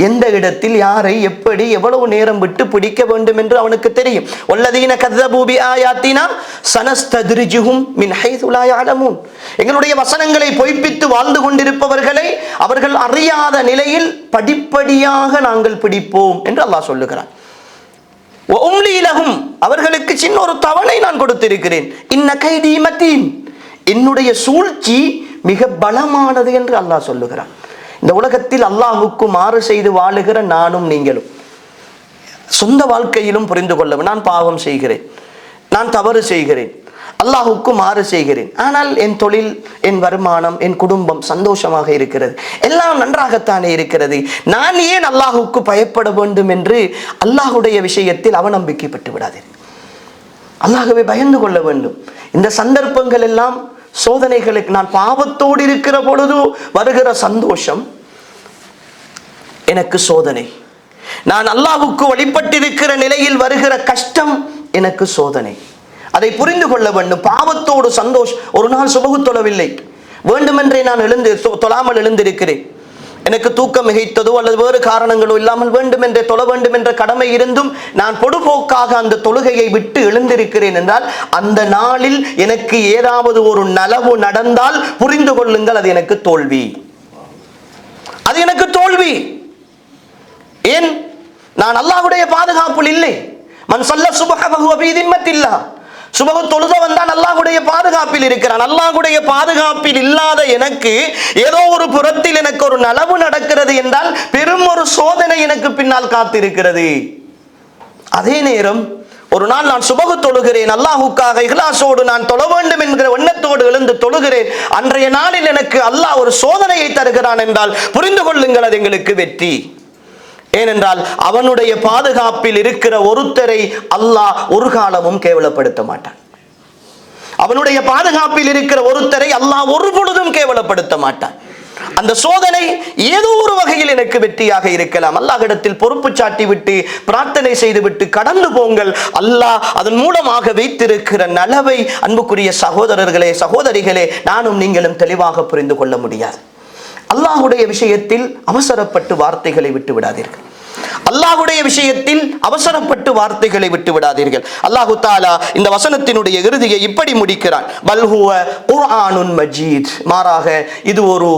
எந்த இடத்தில் யாரை எப்படி எவ்வளவு நேரம் விட்டு பிடிக்க வேண்டும் என்று அவனுக்கு தெரியும். வல்லதீன கذبوا بآياتنا سنستدرجهم من حيث لا يعلمون. எங்களுடைய வசனங்களை பொய்ப்பித்து வாழ்ந்து கொண்டிருப்பவர்களை அவர்கள் அறியாத நிலையில் படிப்படியாக நாங்கள் பிடிப்போம் என்று அல்லாஹ் சொல்லுகிறான். وأملي لهم. அவர்களுக்கு சின்ன ஒரு தவணை நான் கொடுத்திருக்கிறேன். இன்ன கைதி மதீன். என்னுடைய சூழ்ச்சி மிக பலமானது என்று அல்லாஹ் சொல்லுகிறான். இந்த உலகத்தில் அல்லாஹ்வுக்கு மாறு செய்து வாழுகிற நானும் நீங்களும் சொந்த வாழ்க்கையிலும் புரிந்து கொள்ளவும், நான் பாவம் செய்கிறேன், நான் தவறு செய்கிறேன், அல்லாஹ்வுக்கு மாறு செய்கிறேன், ஆனால் என் தொழில், என் வருமானம், என் குடும்பம் சந்தோஷமாக இருக்கிறது, எல்லாம் நன்றாகத்தானே இருக்கிறது, நான் ஏன் அல்லாஹ்வுக்கு பயப்பட வேண்டும் என்று அல்லாஹ்வுடைய விஷயத்தில் அவநம்பிக்கைப்பட்டு விடாதீர்கள். அல்லாஹ்வை பயந்து கொள்ள வேண்டும். இந்த சந்தர்ப்பங்கள் எல்லாம் சோதனைகளுக்கு, நான் பாவத்தோடு இருக்கிற பொழுது வருகிற சந்தோஷம் எனக்கு சோதனை, நான் அல்லாஹ்வுக்கு வழிபட்டிருக்கிற நிலையில் வருகிற கஷ்டம் எனக்கு சோதனை. அதை புரிந்து கொள்ள வேண்டும். பாவத்தோடு சந்தோஷம். ஒரு நாள் சுபகு தொழவில்லை, வேண்டுமென்றே நான் தொழாமல் எழுந்திருக்கிறேன், எனக்கு தூக்கம் மிகைத்ததோ அல்லது வேறு காரணங்களோ இல்லாமல் வேண்டுமென்றே தொழ வேண்டும் என்ற கடமை இருந்தும் நான் பொடுபோக்காக அந்த தொழுகையை விட்டு எழுந்திருக்கிறேன் என்றால், அந்த நாளில் எனக்கு ஏதாவது ஒரு நலவு நடந்தால் புரிந்து கொள்ளுங்கள், அது எனக்கு தோல்வி, அது எனக்கு தோல்வி. ஏன்? நான் அல்லாஹ்வுடைய பாதுகாப்பில் இல்லை. மன் ஸல்ல சுப்ஹ வஹுவ ஃபீ திம்மத்தில்லாஹ். சுபஹு தொழுத வந்தான் அல்லாஹ்வுடைய பாதுகாப்பில் இருக்கிறான். அல்லாஹ்வுடைய பாதுகாப்பில் இல்லாத எனக்கு ஏதோ ஒரு புறத்தில் எனக்கு ஒரு நலவு நடக்கிறது என்றால் பெரும் ஒரு சோதனை எனக்கு பின்னால் காத்திருக்கிறது. அதே நேரம் ஒரு நாள் நான் சுபஹு தொழுகிறேன், அல்லாஹ்வுக்காக இஹ்லாஸோடு நான் தொழ வேண்டும் என்கிற எண்ணத்தோடு எழுந்து தொழுகிறேன். அன்றைய நாளில் எனக்கு அல்லாஹ் ஒரு சோதனையை தருகிறான் என்றால் புரிந்து கொள்ளுங்கள், அது எங்களுக்கு வெற்றி. ஏனென்றால் அவனுடைய பாதுகாப்பில் இருக்கிற ஒருத்தரை அல்லாஹ் ஒரு காலமும் கேவலப்படுத்த மாட்டான். அவனுடைய பாதுகாப்பில் இருக்கிற ஒருத்தரை அல்லாஹ் ஒரு பொழுதும் கேவலப்படுத்த மாட்டான். அந்த சோதனை ஏதோ ஒரு வகையில் எனக்கு வெற்றியாக இருக்கலாம். அல்லாஹ்விடத்தில் பொறுப்பு சாட்டி விட்டு பிரார்த்தனை செய்துவிட்டு கடந்து போங்கள். அல்லாஹ் அதன் மூலமாக வைத்திருக்கிற நலவை அன்புக்குரிய சகோதரர்களே, சகோதரிகளே, நானும் நீங்களும் தெளிவாக புரிந்து கொள்ள முடியாது. அல்லாஹ்வுடைய விஷயத்தில் அவசரப்பட்டு வார்த்தைகளை விட்டு விடாதீர்கள். அல்லாஹ்வுடைய விஷயத்தில் அவசரப்பட்டு வார்த்தைகளை விட்டு விடாதீர்கள். அல்லாஹு தஆலா இந்த வசனத்தினுடைய இறுதியை இப்படி முடிக்கிறான். பல் ஹுவ குர்ஆனுன் மஜீத். மாறாக இது ஒரு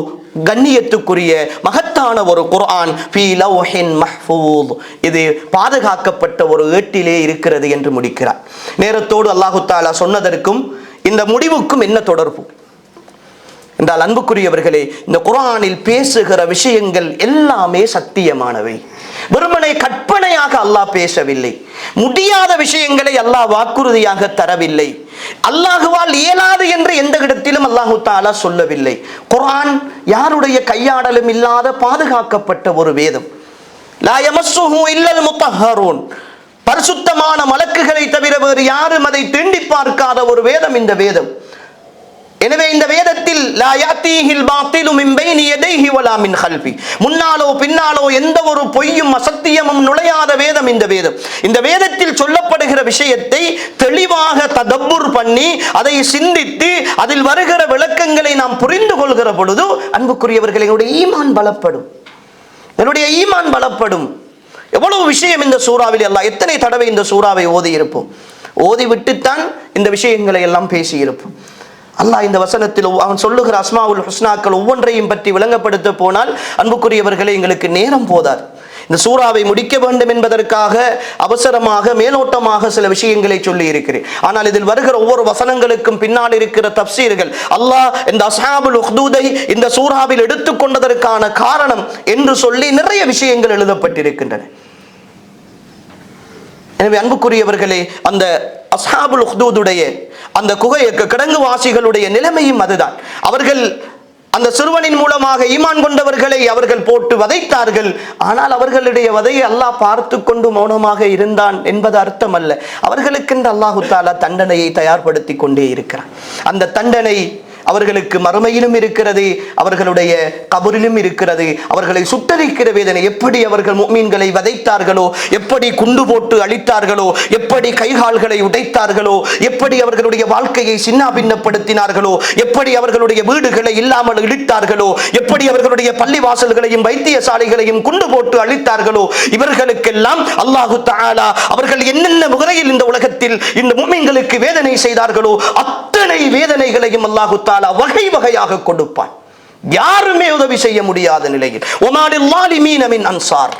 கண்ணியத்துக்குரிய மகத்தான ஒரு குர்ஆன். ஃபீ லவ்ஹின் மஹ்ஃபூஸ். இது பாதுகாக்கப்பட்ட ஒரு ஏட்டிலே இருக்கிறது என்று முடிக்கிறார். நேரத்தோடு அல்லாஹு தஆலா சொன்னதற்கும் இந்த முடிவுக்கும் என்ன தொடர்பு என்றால், அன்புக்குரியவர்களே, இந்த குர்ஆனில் பேசுகிற விஷயங்கள் எல்லாமே சத்தியமானவை. வெறுமனே கற்பனையாக அல்லாஹ் பேசவில்லை. முடியாத விஷயங்களை அல்லாஹ் வாக்குறுதியாக தரவில்லை. அல்லாஹுவால் இயலாது என்று எந்த இடத்திலும் அல்லாஹு தஆலா சொல்லவில்லை. குர்ஆன் யாருடைய கையாடலும் இல்லாத பாதுகாக்கப்பட்ட ஒரு வேதம். லா யமஸ்ஸுஹு இல்லல் முத்தஹ்ஹரூன், பரிசுத்தமான மலக்குகளை தவிர வேறு யாரும் அதை தீண்டி பார்க்காத ஒரு வேதம் இந்த வேதம். எனவே இந்த வேதத்தில் லா யாத்தீஹில் பாத்திலு மின் பைனி யதைஹி வலா மின் கல்பி, முன்னாலோ பின்னாலோ எந்த ஒரு பொய்யும் அசத்தியமும் நுழையாத வேதம் இந்த வேதம். இந்த வேதத்தில் சொல்லப்படுகிற விஷயத்தை தெளிவாக ததப்புர் பண்ணி அதை சிந்தித்து அதில் வருகிற விளக்கங்களை நாம் புரிந்து கொள்கிற பொழுது அன்புக்குரியவர்கள் என்னுடைய ஈமான் பலப்படும், என்னுடைய ஈமான் பலப்படும். எவ்வளவு விஷயம் இந்த சூறாவில் அல்லாஹ் எத்தனை தடவை இந்த சூறாவை ஓதி இருப்போம், ஓதி விட்டுத்தான் இந்த விஷயங்களை எல்லாம் பேசி இருப்போம். அல்லாஹ் இந்த வசனத்தில் அவன் சொல்லுகிற அஸ்மாவுல் ஹுஸ்னாக்கள் ஒவ்வொன்றையும் பற்றி விளங்கப்படுத்த போனால் அன்புக்குரியவர்களே எங்களுக்கு நேரம் போதாது. இந்த சூறாவை முடிக்க வேண்டும் என்பதற்காக அவசரமாக மேலோட்டமாக சில விஷயங்களை சொல்லி இருக்கிறேன். ஆனால் இதில் வருகிற ஒவ்வொரு வசனங்களுக்கும் பின்னால் இருக்கிற தப்சீர்கள் அல்லாஹ் இந்த அஸ்ஹாபுல் உஹ்தூதை இந்த சூறாவில் எடுத்துக்கொண்டதற்கான காரணம் என்று சொல்லி நிறைய விஷயங்கள் எழுதப்பட்டிருக்கின்றன. எனவே அன்புக்குரியவர்களே, அந்த அஸ்ஹாபுல் உஹ்தூதுடைய அந்த கிடங்குவாசிகளுடைய நிலைமையும் அதுதான். அவர்கள் அந்த சிறுவனின் மூலமாக ஈமான் கொண்டவர்களை அவர்கள் போட்டு வதைத்தார்கள். ஆனால் அவர்களுடைய வதையை அல்லாஹ் பார்த்து கொண்டு மௌனமாக இருந்தான் என்பது அர்த்தம் அல்ல. அவர்களுக்கென்று அல்லாஹு தஆலா தண்டனையை தயார்படுத்தி கொண்டே இருக்கிறான். அந்த தண்டனை அவர்களுக்கு மறுமையிலும் இருக்கிறது, அவர்களுடைய கபரிலும் இருக்கிறது. அவர்களை சுட்டரிக்கிற வேதனை, எப்படி அவர்கள் முஃமின்களை வதைத்தார்களோ, எப்படி குண்டு போட்டு அழித்தார்களோ, எப்படி கைகால்களை உடைத்தார்களோ, எப்படி அவர்களுடைய வாழ்க்கையை சின்னாபின்னப்படுத்தினார்களோ, எப்படி அவர்களுடைய வீடுகளை இல்லாமல் இடித்தார்களோ, எப்படி அவர்களுடைய பள்ளிவாசல்களையும் வைத்தியசாலைகளையும் குண்டு போட்டு அழித்தார்களோ, இவர்களுக்கெல்லாம் அல்லாஹு தஆலா அவர்கள் என்னென்ன முறையில் இந்த உலகத்தில் இந்த முஃமின்களுக்கு வேதனை செய்தார்களோ அத்தனை வேதனைகளையும் அல்லாஹு தஆலா வகை வகையாக கொடுப்பான். யாருமே உதவி செய்ய முடியாத நிலையில் ஒமாலில் லாலிமீன மின் அன்சார்,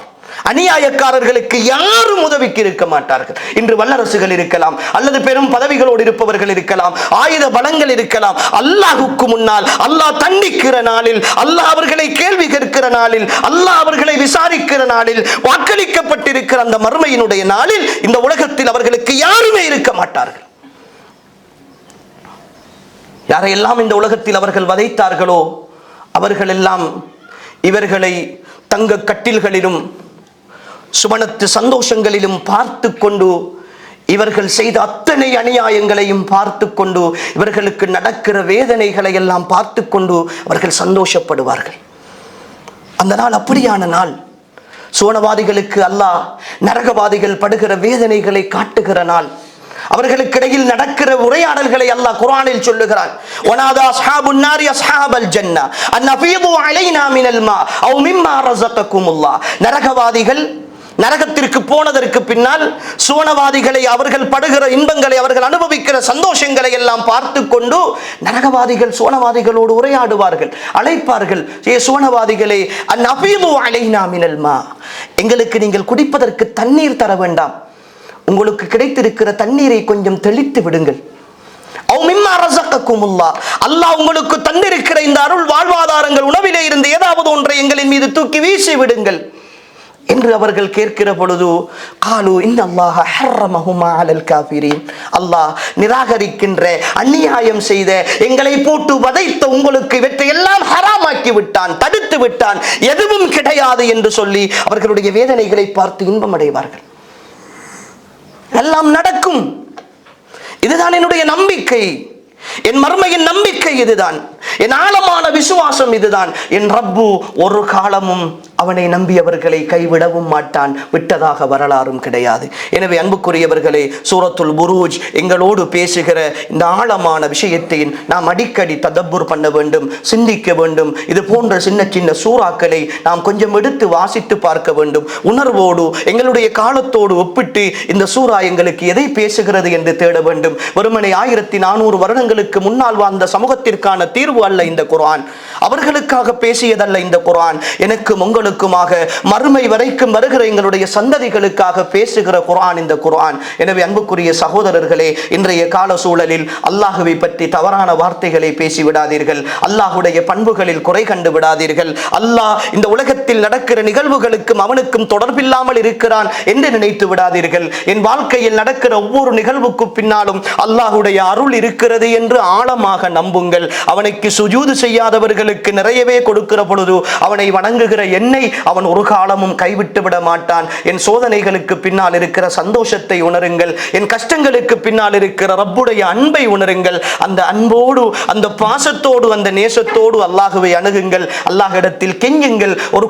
அநியாயக்காரர்களுக்கு யாரும் உதவிக்கு இருக்க மாட்டார்கள். இன்று வல்லரசுகள் இருக்கலாம், அல்லது பெரும் பதவிகளோடு இருப்பவர்கள் இருக்கலாம், ஆயுத பலங்கள் இருக்கலாம். அல்லாஹுக்கு முன்னால் அல்லாஹ் தண்டிக்கிற நாளில், அல்லாஹ் அவர்களை கேள்வி கேட்கிற நாளில், அல்லாஹ் அவர்களை விசாரிக்கிற நாளில், வாக்களிக்கப்பட்டிருக்கிற அந்த மறுமையினுடைய நாளில் இந்த உலகத்தில் அவர்களுக்கு யாருமே இருக்க மாட்டார்கள். யாரையெல்லாம் இந்த உலகத்தில் அவர்கள் வதைத்தார்களோ அவர்கள் எல்லாம் இவர்களை தங்க கட்டில்களிலும் சுவனத்து சந்தோஷங்களிலும் பார்த்து கொண்டு, இவர்கள் செய்த அத்தனை அநியாயங்களையும் பார்த்து கொண்டு, இவர்களுக்கு நடக்கிற வேதனைகளை எல்லாம் பார்த்து கொண்டு அவர்கள் சந்தோஷப்படுவார்கள். அந்த நாள் அப்படியான நாள். சுவனவாதிகளுக்கு அல்லாஹ் நரகவாதிகள் படுகிற வேதனைகளை காட்டுகிற நாள். அவர்களுக்கு இடையில் நடக்கிற உரையாடல்களை அல்லாஹ் குர்ஆனில் சொல்லுகிறான். வனாதா அஸ்ஹாபுன் நாரி அஸ்ஹாபல் ஜன்னah அன் அஃபீது அலைனா மினல் மா அவ் மிம்மா ரஸககுமுல்லாஹ். நரகவாதிகள் நரகத்திற்கு போனதற்கு பின்னால் சுவனவாதிகளை, அவர்கள் படுகிற இன்பங்களை, அவர்கள் அனுபவிக்கிற சந்தோஷங்களை எல்லாம் பார்த்து கொண்டு நரகவாதிகள் சுவனவாதிகளோடு உரையாடுவார்கள், அழைப்பார்கள். ஏ சுவனவாதிகளே, அன் அஃபீது அலைனா மினல் மா, எங்களுக்கு நீங்கள் குடிப்பதற்கு தண்ணீர் தர வேண்டாம், உங்களுக்கு கிடைத்திருக்கிற தண்ணீரை கொஞ்சம் தெளித்து விடுங்கள். அல்லாஹ் உங்களுக்கு தந்திருக்கிற இந்த அருள் வாழ்வாதாரங்கள், உணவிலே இருந்து ஏதாவது ஒன்றை எங்களின் மீது தூக்கி வீசி விடுங்கள் என்று அவர்கள் கேட்கிற பொழுது காலு இன்னல்லாஹ ஹர்ரமஹுமா அலல் காஃபிரீன், அல்லாஹ் நிராகரிக்கின்ற, அநியாயம் செய்த, எங்களை போட்டு வதைத்த உங்களுக்கு இவற்றை எல்லாம் ஹராமாக்கி விட்டான், தடுத்து விட்டான், எதுவும் கிடையாது என்று சொல்லி அவர்களுடைய வேதனைகளை பார்த்து இன்பம் அடைவார்கள். எல்லாம் நடக்கும். இதுதான் என்னுடைய நம்பிக்கை, என் மர்மையின் நம்பிக்கை இதுதான், என் ஆழமான விசுவாசம் இதுதான். என் ரப்பு ஒரு காலமும் அவனை நம்பியவர்களை கைவிடவும் மாட்டான், விட்டதாக வரலாறும் கிடையாது. எனவே அன்புக்குரியவர்களே, சூரத்துல் புரூஜ் எங்களோடு பேசுகிற இந்த ஆழமான விஷயத்தை நாம் அடிக்கடி ததப்புர் பண்ண வேண்டும், சிந்திக்க வேண்டும். இது போன்ற சின்ன சின்ன சூறாக்களை நாம் கொஞ்சம் எடுத்து வாசித்து பார்க்க வேண்டும். உணர்வோடு எங்களுடைய காலத்தோடு ஒப்பிட்டு இந்த சூறா எங்களுக்கு எதை பேசுகிறது என்று தேட வேண்டும். வெறுமனே 1400 வருடங்களுக்கு முன்னால் வாழ்ந்த சமூகத்திற்கான தீர்வு தீர்வு அல்ல இந்த குர்ஆன். அவர்களுக்காக பேசியதல்ல இந்த குர்ஆன். எனக்கும் உங்களுக்குமாக மறுமை வரைக்கும் வருகிற எங்களுடைய சந்ததிகளுக்காக பேசுகிற குர்ஆன் இந்த குர்ஆன். எனவே அன்புக்குரிய சகோதரர்களே, இன்றைய கால சூழலில் அல்லாஹ்வை பற்றி தவறான வார்த்தைகளை பேசிவிடாதீர்கள். அல்லாஹ்வுடைய பண்புகளில் குறை கண்டு விடாதீர்கள். அல்லாஹ் இந்த உலகத்தில் நடக்கிற நிகழ்வுகளுக்கும் அவனுக்கும் தொடர்பில்லாமல் இருக்கிறான் என்று நினைத்து விடாதீர்கள். என் வாழ்க்கையில் நடக்கிற ஒவ்வொரு நிகழ்வுக்கு பின்னாலும் அல்லாஹ்வுடைய அருள் இருக்கிறது என்று ஆழமாக நம்புங்கள். அவனுக்கு சுஜூது செய்யாதவர்களுக்கு நிறையவே கொடுக்கிற பொழுது அவனை வணங்குகிற என்னை அவன் ஒரு காலமும் கைவிட்டு விட மாட்டான். என் சோதனைகளுக்கு பின்னால் இருக்கிற சந்தோஷத்தை உணருங்கள். என் கஷ்டங்களுக்கு பின்னால் இருக்கிற ரப்புடைய அன்பை உணருங்கள். அந்த அன்போடு, அந்த பாசத்தோடு, அந்த நேசத்தோடு அல்லாஹ்வை அணுகுங்கள். அல்லாஹ்விடத்தில் கெஞ்சுங்கள். ஒரு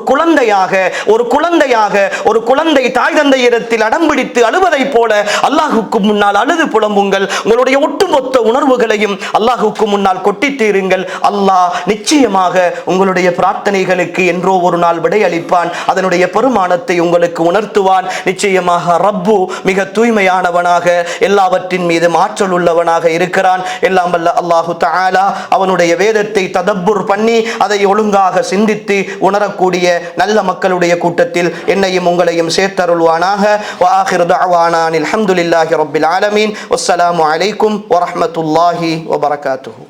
குழந்தை தாய் தந்தையிடத்தில் அடம்பிடித்து அழுவதை போல அல்லாஹ்வுக்கு முன்னால் அழுது புலம்புங்கள். உங்களுடைய ஒட்டுமொத்த உணர்வுகளையும் அல்லாஹ்வுக்கு முன்னால் கொட்டித்தீருங்கள். அல்லாஹ் நிச்சயமாக உங்களுடைய பிரார்த்தனைகளுக்கு என்றோ ஒரு நாள் விடை அளிப்பான். அதனுடைய பெருமானத்தை உங்களுக்கு உணர்த்துவான். நிச்சயமாக ரப்பு மிக தூய்மையானவனாக, எல்லாவற்றின் மீது ஆற்றல் உள்ளவனாக இருக்கிறான். எல்லாம் வல்ல அல்லாஹு தஆலா அவனுடைய வேதத்தை ததப்புர் பண்ணி அதை ஒழுங்காக சிந்தித்து உணரக்கூடிய நல்ல மக்களுடைய கூட்டத்தில் என்னையும் உங்களையும் சேர்த்தருள்வானாக. வஆகிரு தஅவானா அல்ஹம்துலில்லாஹி ரப்பில் ஆலமீன். வஸ்ஸலாமு அலைக்கும் வரஹ்மத்துல்லாஹி வபரகாத்துஹு.